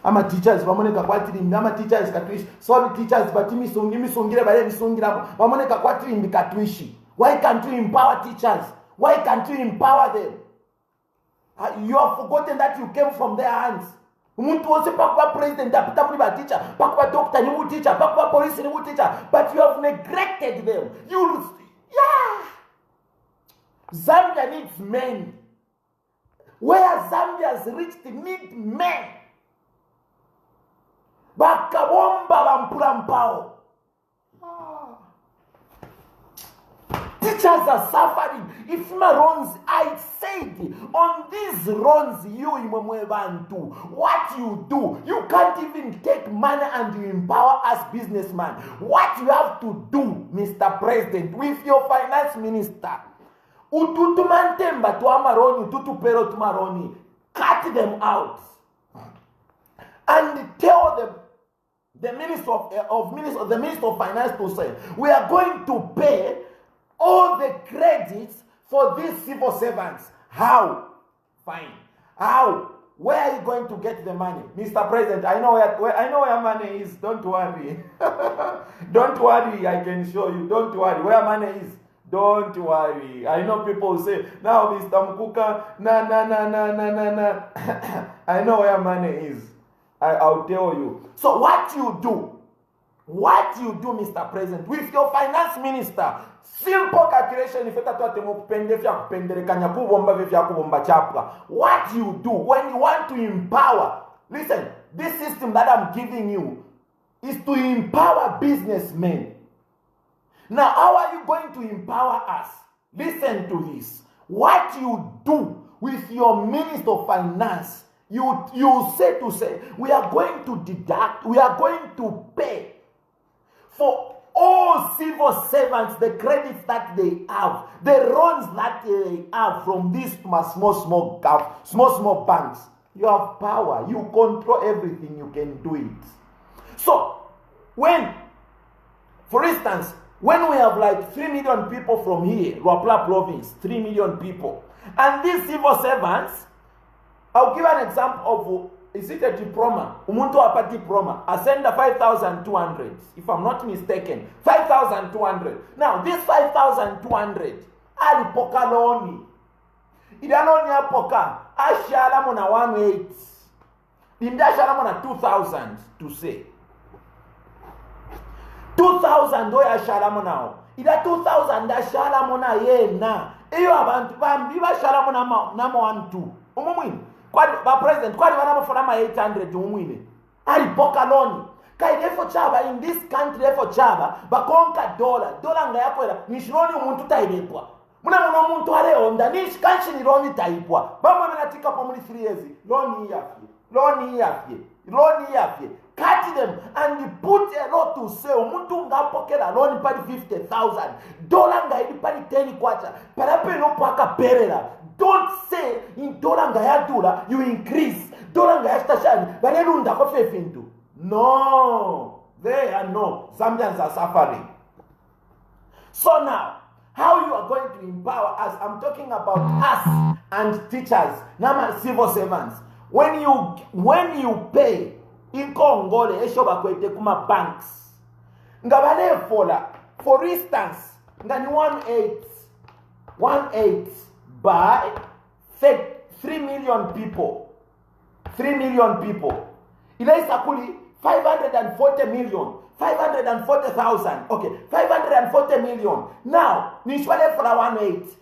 Ama teachers bamoneka kwatirimbi, ama teachers katwishi, sorry teachers but imisungire bare bisungiramo bamoneka kwatirimbi katwishi. Why can't you empower teachers? Why can't you empower them? You have forgotten that you came from their hands. Umuntu wose pakuba president apita muri ba teacher, pakuba doctor ni teacher, pakuba police ni teacher, but you have neglected them. Zambia needs men. Where Zambia has reached need men. Bakabomba bampula mpao. Teachers are suffering. If my runs, I said, on these runs, what you do, you can't even take money and you empower us businessmen. What you have to do, Mr. President, with your finance minister, ututu mantemba tu amaroni, ututu pero tu maroni, cut them out and tell them. The Minister of Finance to say, we are going to pay all the credits for these civil servants. How? Fine. How? Where are you going to get the money? Mr. President, I know where money is. Don't worry. Don't worry, I can show you. Don't worry. Where money is. Don't worry. I know people say, now Mr. Mkuka, na. I know where money is. I'll tell you. So what you do, Mr. President, with your finance minister, simple calculation, what you do when you want to empower, listen, this system that I'm giving you is to empower businessmen. Now, how are you going to empower us? Listen to this. What you do with your Minister of Finance, you say, we are going to deduct, we are going to pay for all civil servants the credits that they have, the loans that they have from these small banks. You have power, you control everything, you can do it. So, for instance, when we have like 3 million people from here, Luapula province, 3 million people, and these civil servants, I'll give an example of, is it a diploma? Umuntu apa diploma. I send 5,200, if I'm not mistaken. 5,200. Now, this 5,200, ali poka loni. Idaloni ya poka, ashala mona 1.8. Inda ashala mona 2,000 to say. 2,000 oya ashala mona. Ida 2,000 ashala mona ye na. Iyo abantu bambi ashala mona nama 1.2. Umumwini. Ba president kwani wanamafuna ma 800 umwine ali poka loni kaidefo chaba in this country efo chaba bakonka dollar nga yakwera nishironi umuntu taibepwa muna muntu ale onda nishikanshi ni loni taipwa bamwe benatika po muri 3 years loni yafye cut them and put a lot to say umuntu ngapokela loni pali 50,000 dollar nga ili pali 10 kwacha parape no paka perera. Don't say in dollar ngayadula you increase dollar ngayastashani balelunda ko fefintu. No, they are no. Zambians are suffering. So now, how you are going to empower us? I'm talking about us and teachers, nama civil servants. When you pay in Congole eshoba kwete kuma banks. Ngabale fola. For instance, ngani 1.8 by 3 million people. 3 million people. Ile isakuli 540 million. 540,000. Okay, 540 million. Now, nishwale for 1.8.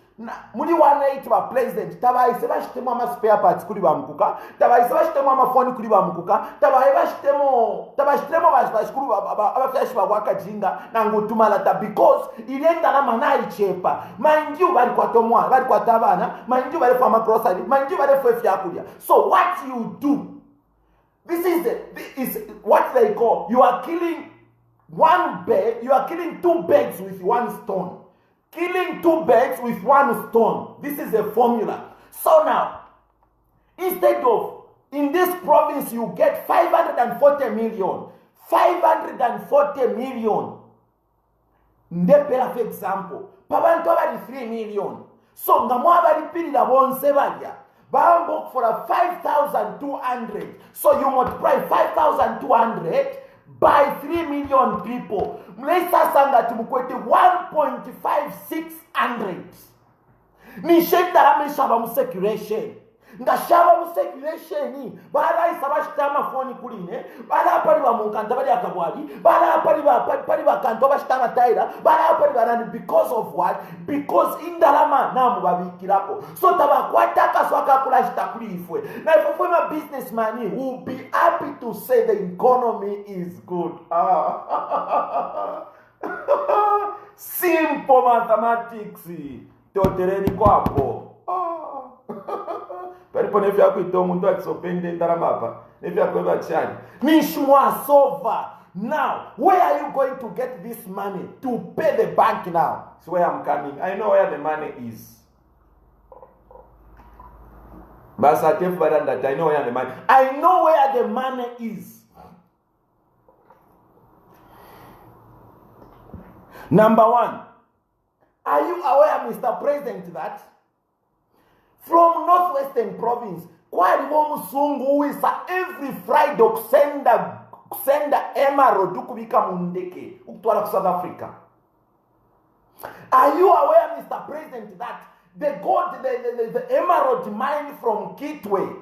Muli 180 ba president tabaise bashitemo ama spare parts kuli bamukuka tabaise bashitemo ama phone kuli bamukuka tabaye bashitemo bashikuru abafyashi babwakajinga nangutumalata because ilenda na mana ichepa manju bali kwatomwa bali kwatabana manju bali kwa grocery manju bali for fyakulya. So what you do, this is what they call, you are killing two birds with one stone. Killing two birds with one stone. This is a formula. So now, instead of, in this province, you get 540 million. 540 million. Ndepela for example. Pabantu abali 3 million. So, ngamwa abali pili la bonse balia. Bambok for a 5,200. So, you multiply 5,200 by 3 million people. Mlesa sanga tumukwete 1.5600. Ni shenda rame shaba musecuration. Nga shaba musecuration bala isabashitama phone kuline bala pali ba munkanta bali akabwali bala pali ba kanto bashitama taira bala pali barani because of what? Because indalama namu babikirako. So tabakwataka swaka kula shitakulifwe. Na if you a businessman who will be happy to say the economy is good. Simple mathematics. Totereni kwapo. Paripo nefya kuito mundu akisopende ndaramapa. Nefya kweba chani. Nishmwa sova. Now, where are you going to get this money to pay the bank now? That's where I'm coming. I know where the money is. But I know where the money. I know where the money is. Number one, are you aware, Mr. President, that from Northwestern Province, every Friday send emerald kubika mundeke ukutwala ku South Africa? Are you aware, Mr. President, that the emerald mine from Kitwe,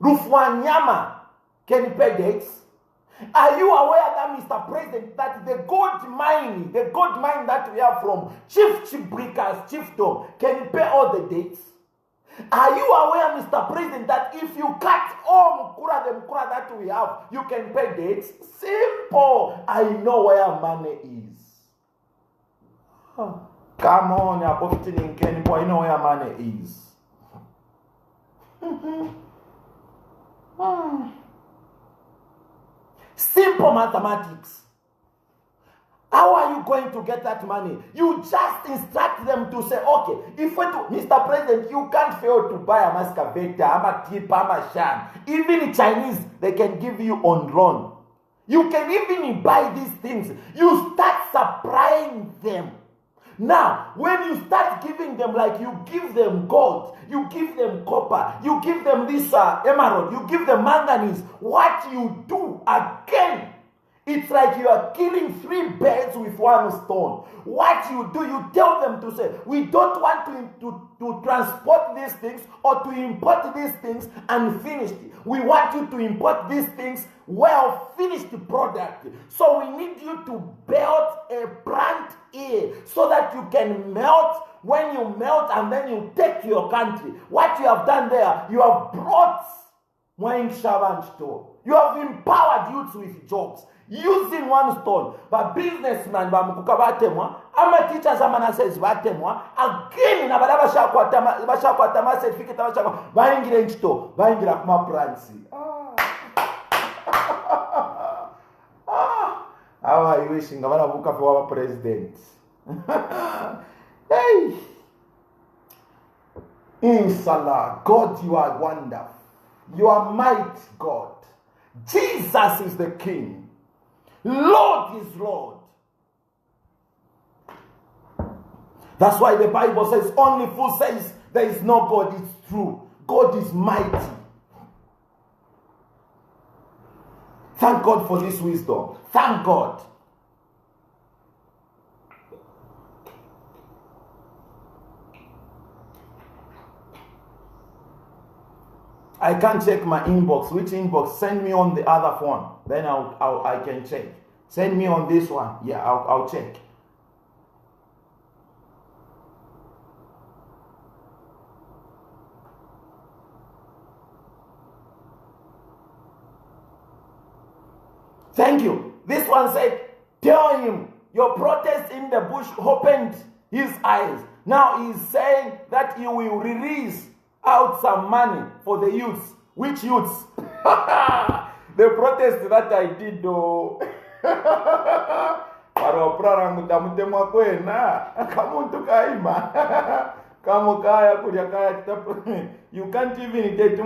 Rufwanyama, can pay dates? Are you aware that, Mr. President, that the gold mine that we have from Chief Chibrika's chiefdom can pay all the dates? Are you aware, Mr. President, that if you cut all the mkura that we have, you can pay dates? Simple. I know where money is. Come on, you're both in Kenya, boy, I know where money is. Simple mathematics. How are you going to get that money? You just instruct them to say, okay, if we do, Mr. President, you can't fail to buy a mascaveta, a tip, a shan. Even the Chinese, they can give you on loan. You can even buy these things. You start supplying them. Now, when you start giving them, like you give them gold, you give them copper, you give them this emerald, you give them manganese, what you do again, it's like you are killing 3 birds with one stone. What you do, you tell them to say, we don't want to transport these things or to import these things unfinished. We want you to import these things well finished product. So we need you to build a plant here so that you can melt. When you melt and then you take to your country. What you have done there, you have brought wine servant store. You have empowered youths with jobs. Using one stone, but businessmen bamukuka batemwa, ama teachers ama nurses batemwa, again na bala bashakwata certificate bashakwa baingira nchito, baingira kuma pransi. How are you wishing abana buka for our president? Hey! Inshallah, God, you are wonderful. You are mighty God. Jesus is the King. Lord is Lord. That's why the Bible says, only fool says there is no God. It's true. God is mighty. Thank God for this wisdom. Thank God. I can't check my inbox. Which inbox? Send me on the other phone. Then I can check. Send me on this one. Yeah, I'll check. Thank you. This one said, tell him your protest in the bush opened his eyes. Now he's saying that he will release out some money for the youths. Which youths? The protest that I did though. You can't even get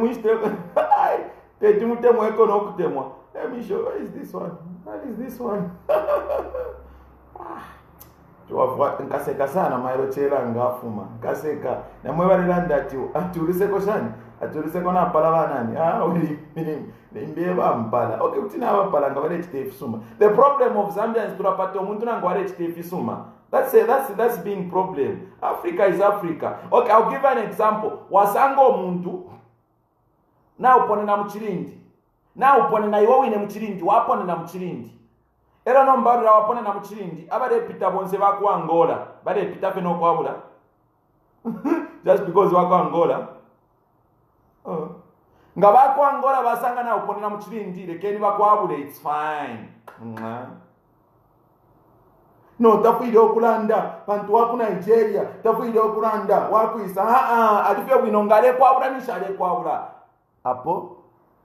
let me show. What is this one? What is this one? Nkaseka sana mailo chela ngafuma. Nkaseka. Na mwebalira ndati atuliseko shani? Atuliseko na palava nani? Mbeba mpala. Okay, utina abapala ngabale HTF suma. The problem of Zambia is turapata omuntu nangwale HTF suma. That's been problem. Africa is Africa. Okay, I'll give an example. Wasango omuntu na upone na mchilindi. Na upone na iwo wine mchilindi, wapone na mchilindi. Era no mbarira wapone na mchilindi, abade pita bonse baku Angola. Bade pita feno kwa abula. Just because wako Angola. Nga baku Angola basanga na upone na mchilindi, lekeni baku abule, it's fine. No, tafuide okulanda, pantu waku Nigeria, tafuide okulanda, waku isa, adifia winongale kwa abula, nishale kwa abula. Apo,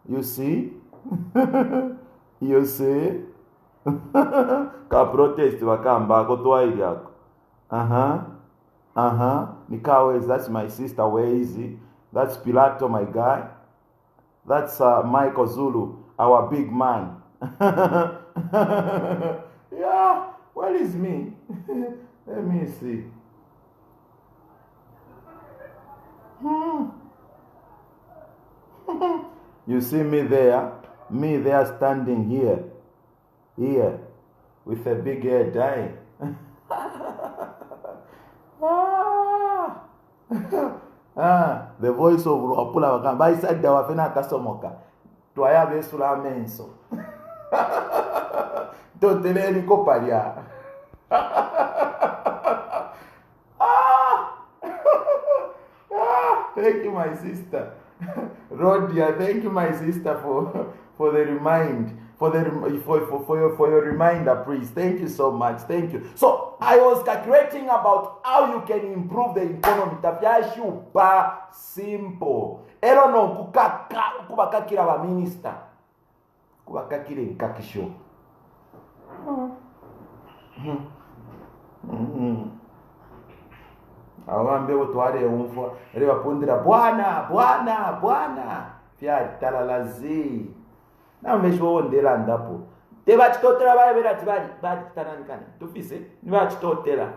you see? You see? Ka protest wakamba kotoa ili yako. Nikawezi, that's my sister Wezi. That's Pilato, my guy. That's Michael Zulu, our big man. Yeah, where is me? Let me see. You see me there standing here, with a big hair dye. The voice of Ruapula Wakamba. I said there were fena kasomoka. Tuaya besula menso. Don't tell any copalia. Thank you, my sister. Rodia, thank you, my sister, for the for your reminder, please. Thank you so much. Thank you. So I was calculating about how you can improve the economy. Tafiashupa simple. Ero no kubakakira wa minister. Kubakakire nkakisho. Awambe utware umfo reba pundira bwana pya talalazi na mesho ndera ndapo teba chitotera baye berati bali tananikana tufise ni ba chitotera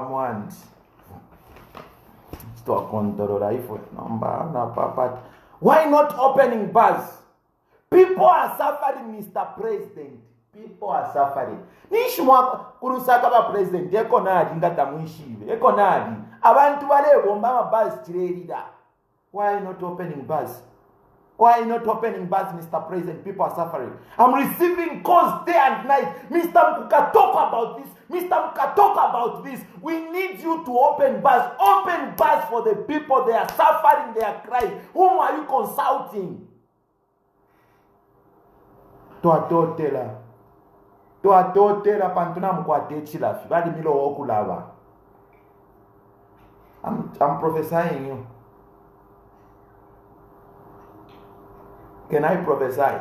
mwanzi sto controller ifo namba na papa. Why not opening bars? People are suffering, Mr. President. People are suffering. Nishimwa kurusaka ba president eko nadi ngata mwishibe. Eko nadi abantu bale bomba mabasi chirerida. Why not opening bars? Why not opening bars, Mr. President? People are suffering. I'm receiving calls day and night. Mr. Mkuka, talk about this. Mr. Mkuka, talk about this. We need you to open bars. Open bars for the people. They are suffering. They are crying. Whom are you consulting? Toatotela pantuna mkwate lafi. Bali milo okulava. I'm prophesying you. Can I prophesy?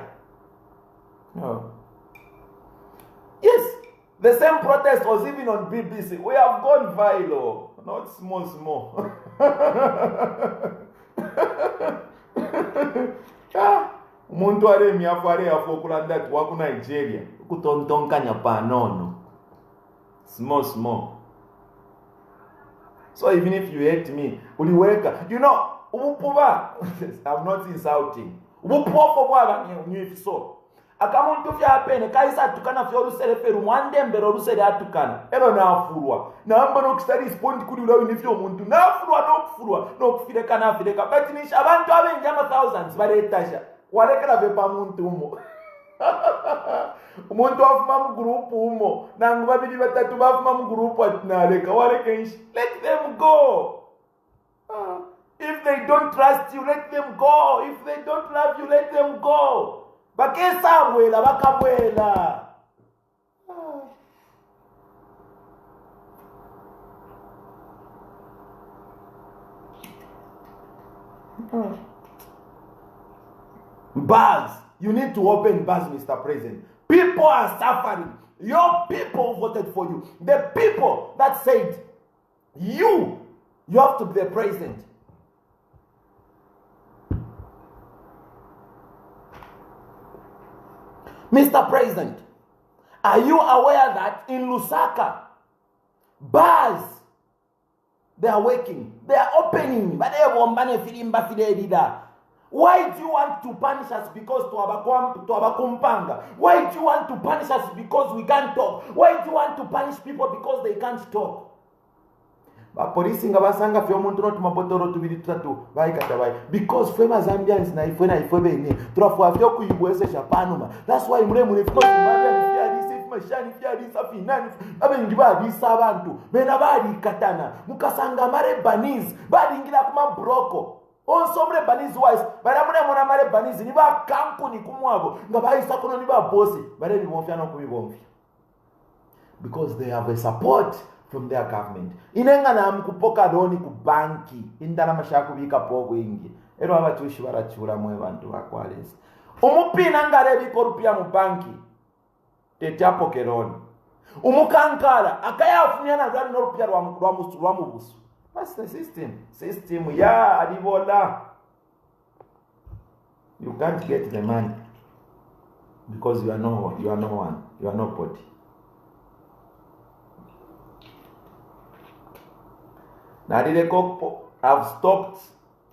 No. Yes, the same protest was even on BBC. We have gone viral, not small. Umuntu aremi afare afokulanda waku Nigeria. Kutontonkanya panono. Small. So even if you hate me, uliweka. You know, upuba. I'm not insulting. Upuofo bwaba nyifiso. Akamuntu fyapene kaisa tukana fyo ruseleferu mwandembero rusele atukana. Ero nafurwa. Namba no kistari respond kuri ulawe nifyo omuntu. Nafurwa no kufireka nafireka. Batinisha abantu abenjama thousands baretasha. Warekera vepa muntu umo. Umuntu afuma mu group umo. Nangu babiri batatu bafuma mu group atinareka warekenshi. Let them go. If they don't trust you, let them go. If they don't love you, let them go. Bakesabwela bakabwela. Bars. You need to open bars, Mr. President. People are suffering. Your people voted for you. The people that said, you have to be the president. Mr. President, are you aware that in Lusaka, bars, they are working, they are opening, but they are why do you want to punish us because to abakumpanga? Why do you want to punish us because we can't talk? Why do you want to punish people because they can't talk? Bapolisi ngabasanga fyo omuntu notumapotoro tubiri tutatu bayikatabaye because fema Zambians na ifwe bene turafwa fyo kuyibwese shapanuma. That's why mure because Zambians fya mashani fya finani abengi badisa abantu bena bali katana mukasanga mare banis bali ngira kuma broko onsomre banis wise baramure mona mare banis ni ba kampuni kumwabo ngabayisa kono ni ba boss bare bibomfya no kubibomfya because they have a support from their government. Inengana mkupoka doni kubanki indana mashaku bika pogo ingi ero abatushi barachura mwe bantu bakwalesi umupina ngare bikorupia mu banki tetapo keroni umukankara akayafunya na zari no rupia rwa mubusu. That's the system ya adibola. You can't get the money because you are no one, you are nobody. I've stopped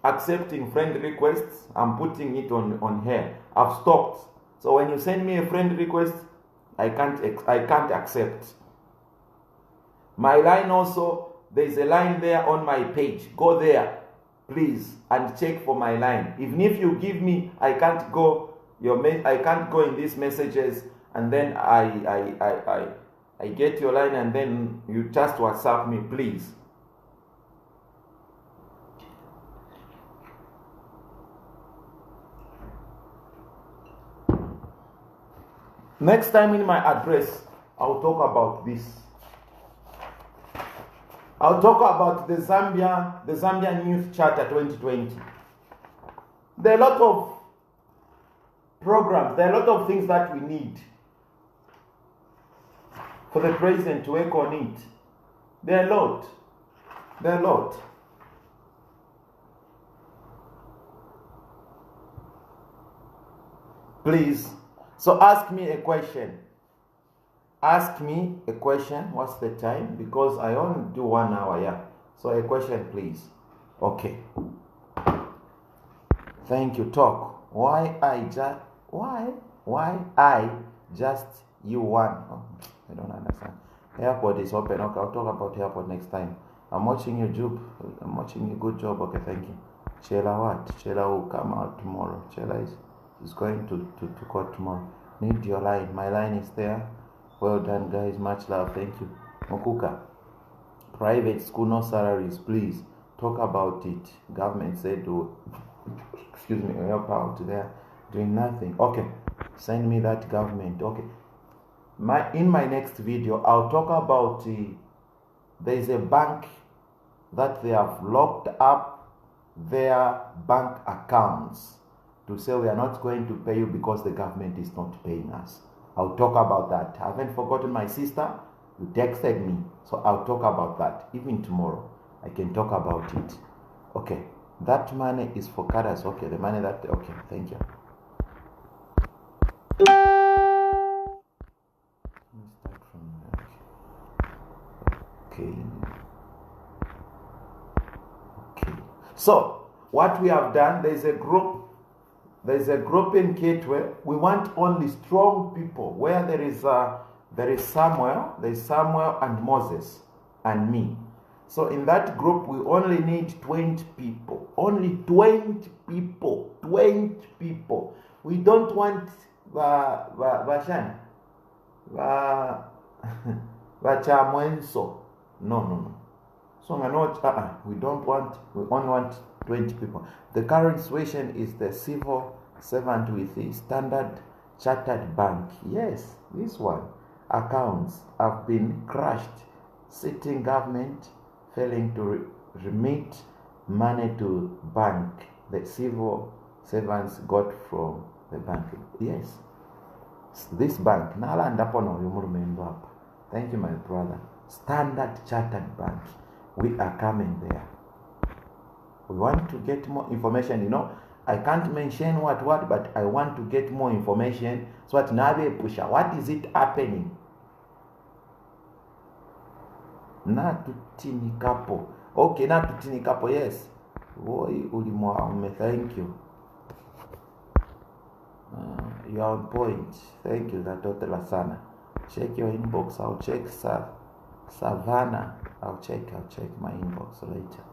accepting friend requests. I'm putting it on here. I've stopped. So when you send me a friend request, I can't accept. My line also, there's a line there on my page. Go there, please, and check for my line. Even if you give me, I can't go in these messages, and then I get your line, and then you just WhatsApp me, please. Next time in my address, I'll talk about this. I'll talk about the Zambian Youth Charter 2020. There are a lot of programs, there are a lot of things that we need for the president to work on it. There are a lot. Please. So ask me a question. What's the time? Because I only do 1 hour, yeah. So a question, please. Okay. Thank you. Talk. Why I just you one? Oh, I don't understand. Airport is open. Okay, I'll talk about airport next time. I'm watching your job. I'm watching a good job. Okay, thank you. Chela what? Chela will come out tomorrow. Chela is going to court tomorrow. Need your line. My line is there. Well done, guys. Much love. Thank you. Mokuka. Private school, no salaries. Please talk about it. Government said to help out there. Doing nothing. Okay. Send me that government. Okay. In my next video, I'll talk about there is a bank that they have locked up their bank accounts to say we are not going to pay you because the government is not paying us. I'll talk about that. I haven't forgotten my sister. You texted me. So I'll talk about that. Even tomorrow, I can talk about it. Okay. That money is for Kadas. Okay. The money that... Okay. Thank you. Let me start from there. Okay. So, what we have done, there's a group in Gateway. We want only strong people. Where there is Samuel and Moses and me. So in that group, we only need 20 people. Only 20 people. 20 people. We don't want Vachamwenso. No. So we don't want, we only want 20 people. The current situation is the civil servant with the Standard Chartered Bank. Yes, this one. Accounts have been crushed. Sitting government failing to remit money to bank. The civil servants got from the bank. Yes. This bank. Thank you, my brother. Standard Chartered Bank. We are coming there. We want to get more information. I can't mention what, but I want to get more information. So what now they push. What is it happening? Natutinikapo. Okay, Natutinikapo, yes. Thank you. You are on point. Thank you, Datotela Sana. Check your inbox. I'll check Savannah. I'll check my inbox later.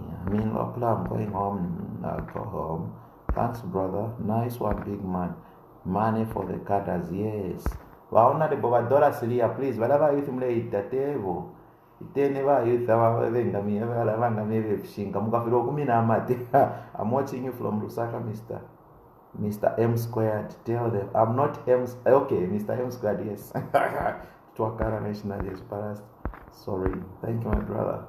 Yeah, I'm going home. I'll go home. Thanks, brother. Nice one, big man. Money for the cadres, yes. Waona de bobadora silia, please. Whatever you think itatevo. Iteneva youth awavengamia valavangamia vishinga. Mukafiro kumina amate. I'm watching you from Lusaka, Mr. M squared. Tell them I'm not M. Okay, Mr. M squared, yes. Twakara National, yes, Paras. Sorry. Thank you, my brother.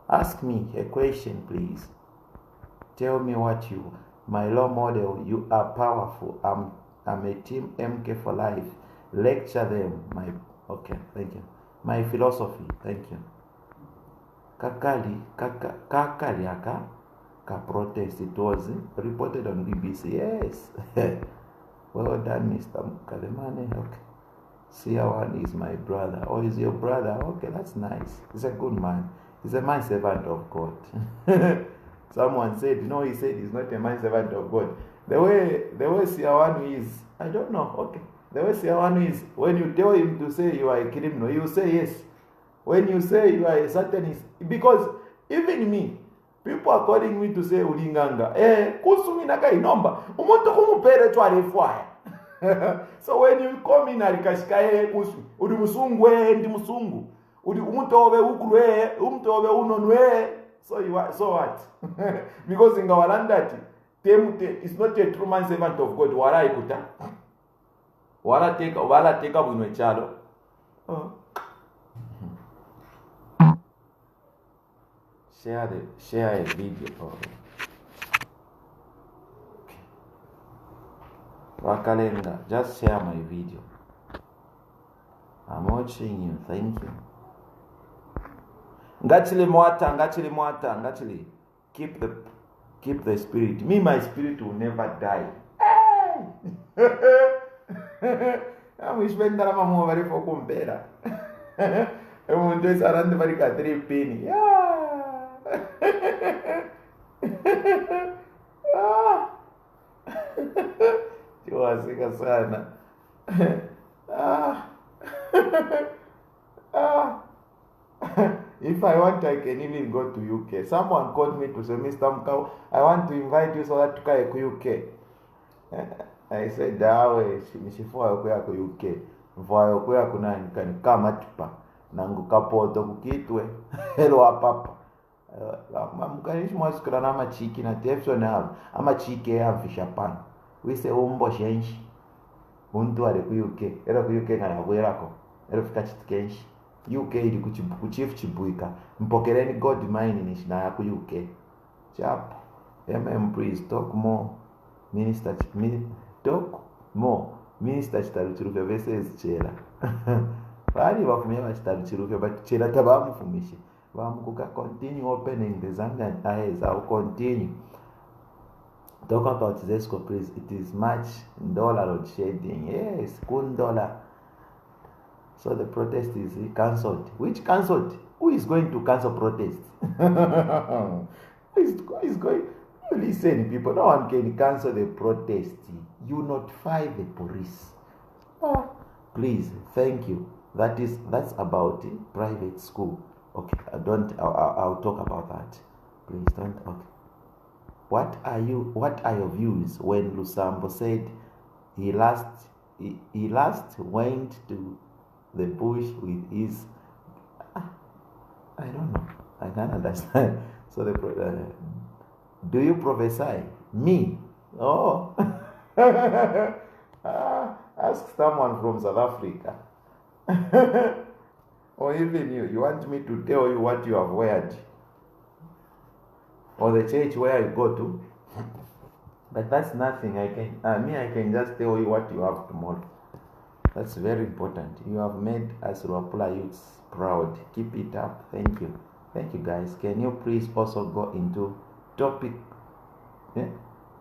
Ask me a question, please. Tell me what you, my role model, you are powerful. I'm a team MK for life. Lecture them. Okay, thank you. My philosophy, thank you. Kakaliaka protest. It was reported on BBC. Yes. Well done, Mr. Kalemane. Okay. Siawan is my brother. Oh, is your brother? Okay, that's nice. He's a good man. He's a man servant of God. Someone said, he said he's not a man servant of God. The way Siawanu is, I don't know. Okay. The way Siawanu is, when you tell him to say you are a criminal, he will say yes. When you say you are a Satanist, because even me, people are calling me to say ulinganga. Kusumi naka inomba. Umuntu kumupere twale fwaya. So when you come in alikashika kusu, uri musungu ndi musungu. Uri umutobe ukulwe, umutobe unonwe. So what? Because in Gawalandati, it's not a true man servant of God. Wala ikuta. Wala teka bunwe chalo. Share a video. Wakalenga, just share my video. I'm watching you. Thank you. Ngachili mwata. Keep the spirit. Me, my spirit will never die. I'm spending that I'm very for compera. Umuntu esarande bari ka 3 penny. Tiwasika sana. If I want, I can even go to UK. Someone called me to say, Mr. Mkau, I want to invite you so that to come to UK. I said, dawe, mishifua yokuya ku UK. Mfua yokuya kuna kama tupa. Nangu kapoto kukitwe. Hello apapa. Mkanishi mwasikura na ama chiki na tefso na ama chiki ya mfishapana. Wise umbo shenshi. Untu wale ku UK. Ero ku UK ngana kuirako. Ero fika chitikenshi. UK ili kuchifu chibuika. Mpokereni God mine nishina ya ku UK. Chap. Please talk more. Talk more. Minister chitaruchiruke versus chela. Bali wafumia chitaruchiruke but chela tabamufumishi. Vamukuka continue opening the Zambian eyes. I'll continue. Talk about Zesco, please. It is much dollar load shedding. Yes, $1. So the protest is cancelled. Which cancelled? Who is going to cancel protest? Who is going? You listen, people. No one can cancel the protest. You notify the police. Please, thank you. That's about private school. Okay, I'll talk about that. Please don't. Okay. What are your views when Lusambo said he last went to the bush with his I don't know. I can't understand. So do you prophesy? Me? Oh. Ask someone from South Africa. Or even you. You want me to tell you what you have weard? Or the church where you go to? But that's nothing. I can just tell you what you have tomorrow. That's very important. You have made us Luapula youths proud. Keep it up. Thank you. Thank you, guys. Can you please also go into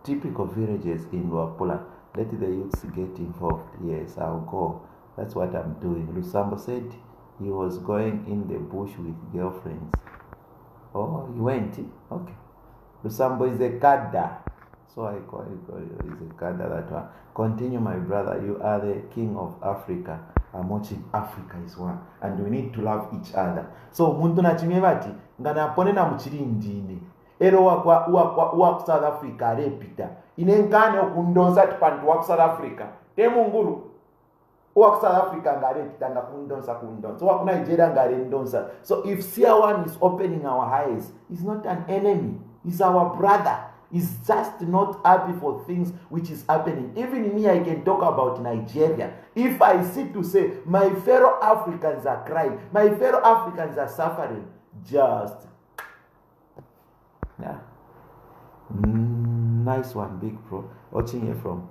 typical villages in Luapula? Let the youths get involved. Yes, I'll go. That's what I'm doing. Lusambo said he was going in the bush with girlfriends. Oh, he went? Okay. Lusambo is a kada. So I call it is a kada that one. Continue, my brother. You are the king of Africa. I'm watching Africa is one. And we need to love each other. So muntu na chimye bati ngana pone na muchirindine. Ero wa South Africa repita. Inenkane okundonsa tipantu wa South Africa. Temunguru. Wa South Africa ngarepita ngakundonsa kundonsa. Wa Nigeria ngarendonsa. So if Sia1 is opening our eyes, he's not an enemy. He's our brother. He's just not happy for things which is happening. Even me, I can talk about Nigeria. If I sit to say, my fellow Africans are crying, my fellow Africans are suffering, just, yeah. Nice one, big bro. Watching you from,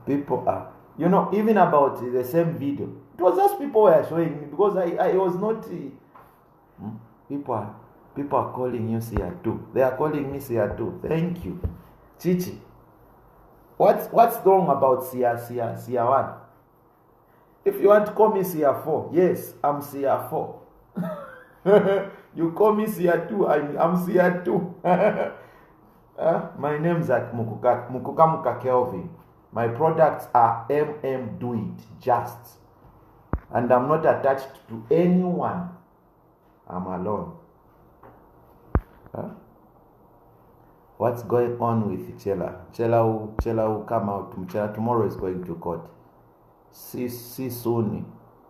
people are, even about the same video. It was just people were showing me because I was not, People are calling you Sia2. They are calling me Sia2. Thank you. Chichi. What's wrong about Sia1? If you want to call me Sia4, yes, I'm Sia4. You call me Sia2, I'm Sia2. My name's Mukuka Kelvin. My products are Do It Just. And I'm not attached to anyone. I'm alone. What's going on with Chela? Chela will come out. Chela tomorrow is going to court. Si soon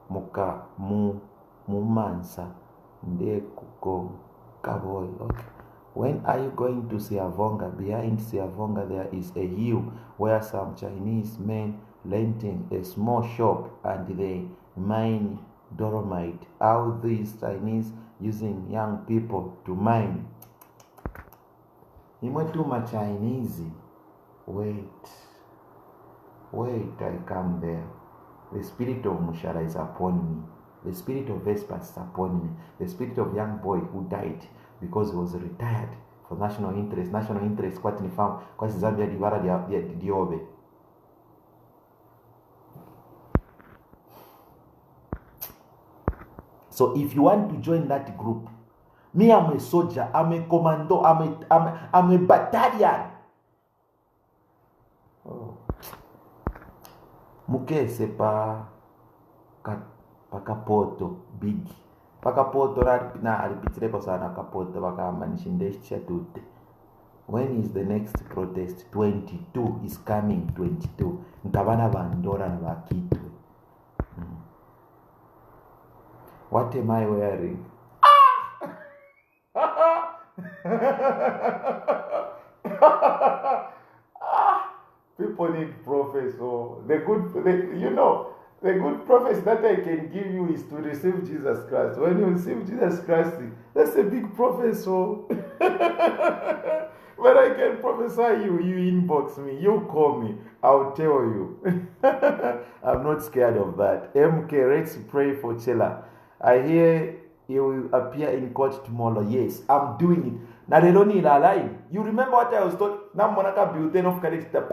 muka mumansa nde kuko kaboy. Okay. When are you going to Siavonga? Behind Siavonga there is a hill where some Chinese men renting a small shop and they mine dolomite. How these Chinese using young people to mine? Imetuma Chinese. Wait, I come there. The spirit of Mushara is upon me. The spirit of Vespa is upon me. The spirit of young boy who died because he was retired for national interest. National interest, kwati nifamu. Kwa Zambia diwara diobe. So if you want to join that group, me, I'm a soldier, I'm a commando, I'm a battalion. Oh. Muke c'est pas Kapoto big. Pakapoto na alipitire kwa sana Kapoto wakamba nishindesha tute. When is the next protest? 22 is coming. 22. Nkabana bandora na bakitwe. What am I wearing? People need prophets. So the good prophets that I can give you is to receive Jesus Christ. When you receive Jesus Christ, that's a big prophet. So but I can prophesy you inbox me, you call me, I'll tell you. I'm not scared of that. MK, let's pray for Chela. I hear he will appear in court tomorrow. Yes, I'm doing it. Now they don't need a line. You remember what I was told? Now Monaka Buten of Karista.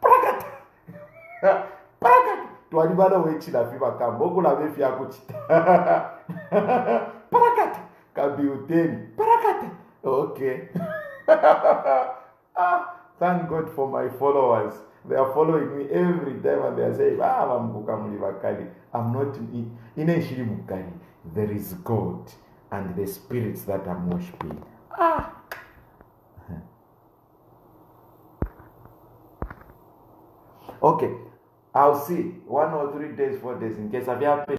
Prakat. Prakat. To Adibana Wechila Fiba Kambogo la Vefia Kuchita. Prakat. Kabiuten. Prakat. Okay. Thank God for my followers. They are following me every time and they are saying, I'm not in Eshiri Mukari. There is God and the spirits that I'm worshiping. Okay. I'll see 1 or 3 days, 4 days in case I've happened.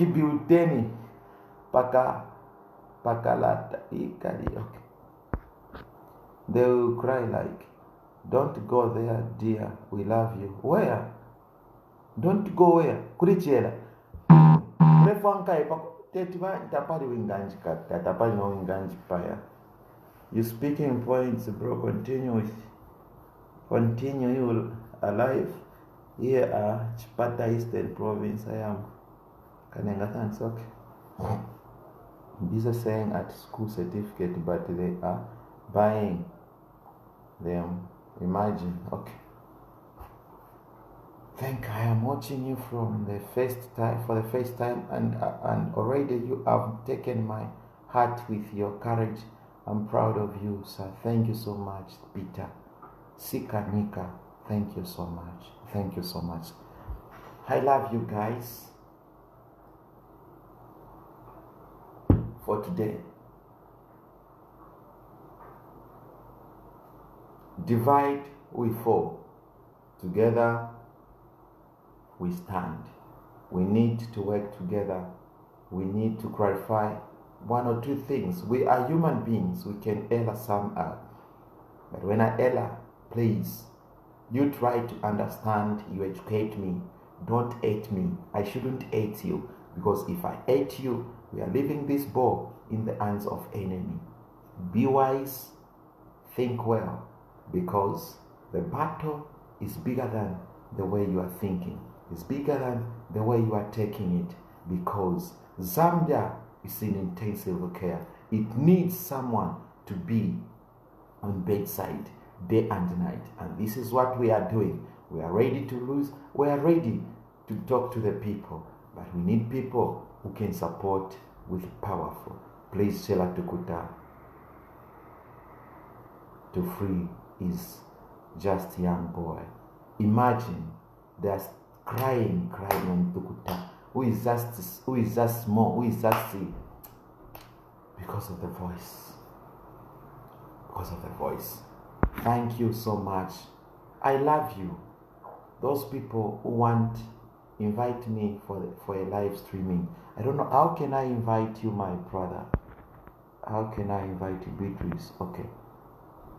ikibiuteni pakalata ikali. Okay. They will cry like, don't go there, dear. We love you. Where? Don't go where? Kurichela. Refankai tetiva tapari winganji kata tapari no winganji paya. You speaking points, bro. Continue. You alive. Here Chipata Eastern Province. I am Kanenga, thanks. Okay. These are saying at school certificate, but they are buying them. Imagine. Okay. I am watching you from the first time, for the first time, and already you have taken my heart with your courage. I'm proud of you, sir. Thank you so much, Peter. Sika Nika, thank you so much. Thank you so much. I love you guys. For today, divide we fall, together we stand. We need to work together. We need to clarify one or two things. We are human beings. We can err somehow. But when I err, please, you try to understand, you educate me. Don't hate me. I shouldn't hate you, because if I hate you, we are leaving this ball in the hands of enemy. Be wise, think well, because the battle is bigger than the way you are thinking. It's bigger than the way you are taking it, because Zambia is in intensive care. It needs someone to be on bedside day and night, and this is what we are doing. We are ready to lose. We are ready to talk to the people, but we need people who can support with powerful. Please, Shela Tukuta, to free is just young boy. Imagine there's crying on Tukuta. Who is just small? Who is just because of the voice? Because of the voice. Thank you so much. I love you. Those people who want invite me for a live streaming. I don't know how can I invite you, my brother. How can I invite you, Beatrice? Okay.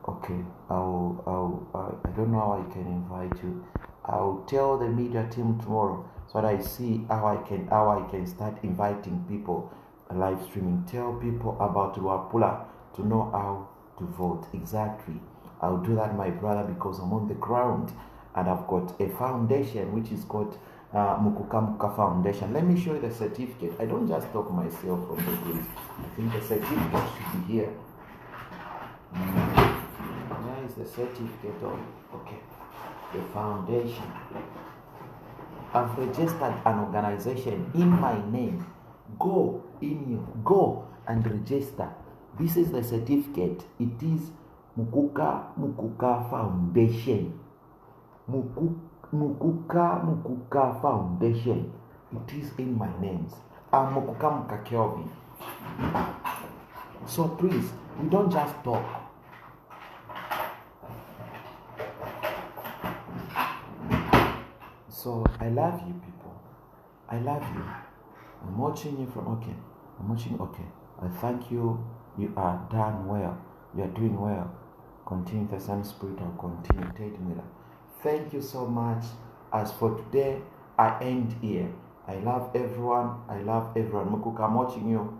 I don't know how I can invite you. I'll tell the media team tomorrow so that I see how I can start inviting people live streaming. Tell people about Luapula to know how to vote exactly. I'll do that, my brother, because I'm on the ground and I've got a foundation which is called Mukuka Foundation. Let me show you the certificate. I don't just talk myself from the place. I think the certificate should be here. Where is the certificate of? Okay, the foundation. I've registered an organization in my name. Go and register. This is the certificate. It is Mukuka Foundation. Mukuka Foundation. It is in my names. I'm Mukuka Kelvin. So please, we don't just talk. So I love you, people. I love you. I'm watching you from okay. I thank you. You are done well. You are doing well. Continue the same spirit. I'll continue. Tate Miller. Thank you so much. As for today, I end here. I love everyone. Mukuka, I'm watching you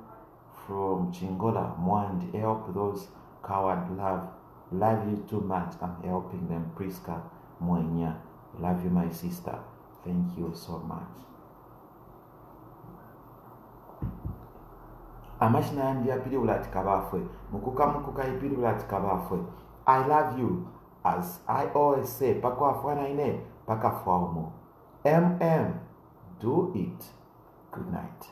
from Chingola, Mwandi. Help those coward love. Love you too much. I'm helping them. Priska Mwenya. Love you, my sister. Thank you so much. Amashina yandia pili ulati kabafwe. Mukuka ipili ulati kabafwe. I love you. As I always say, pako afwana ine, paka faumo. Do it. Good night.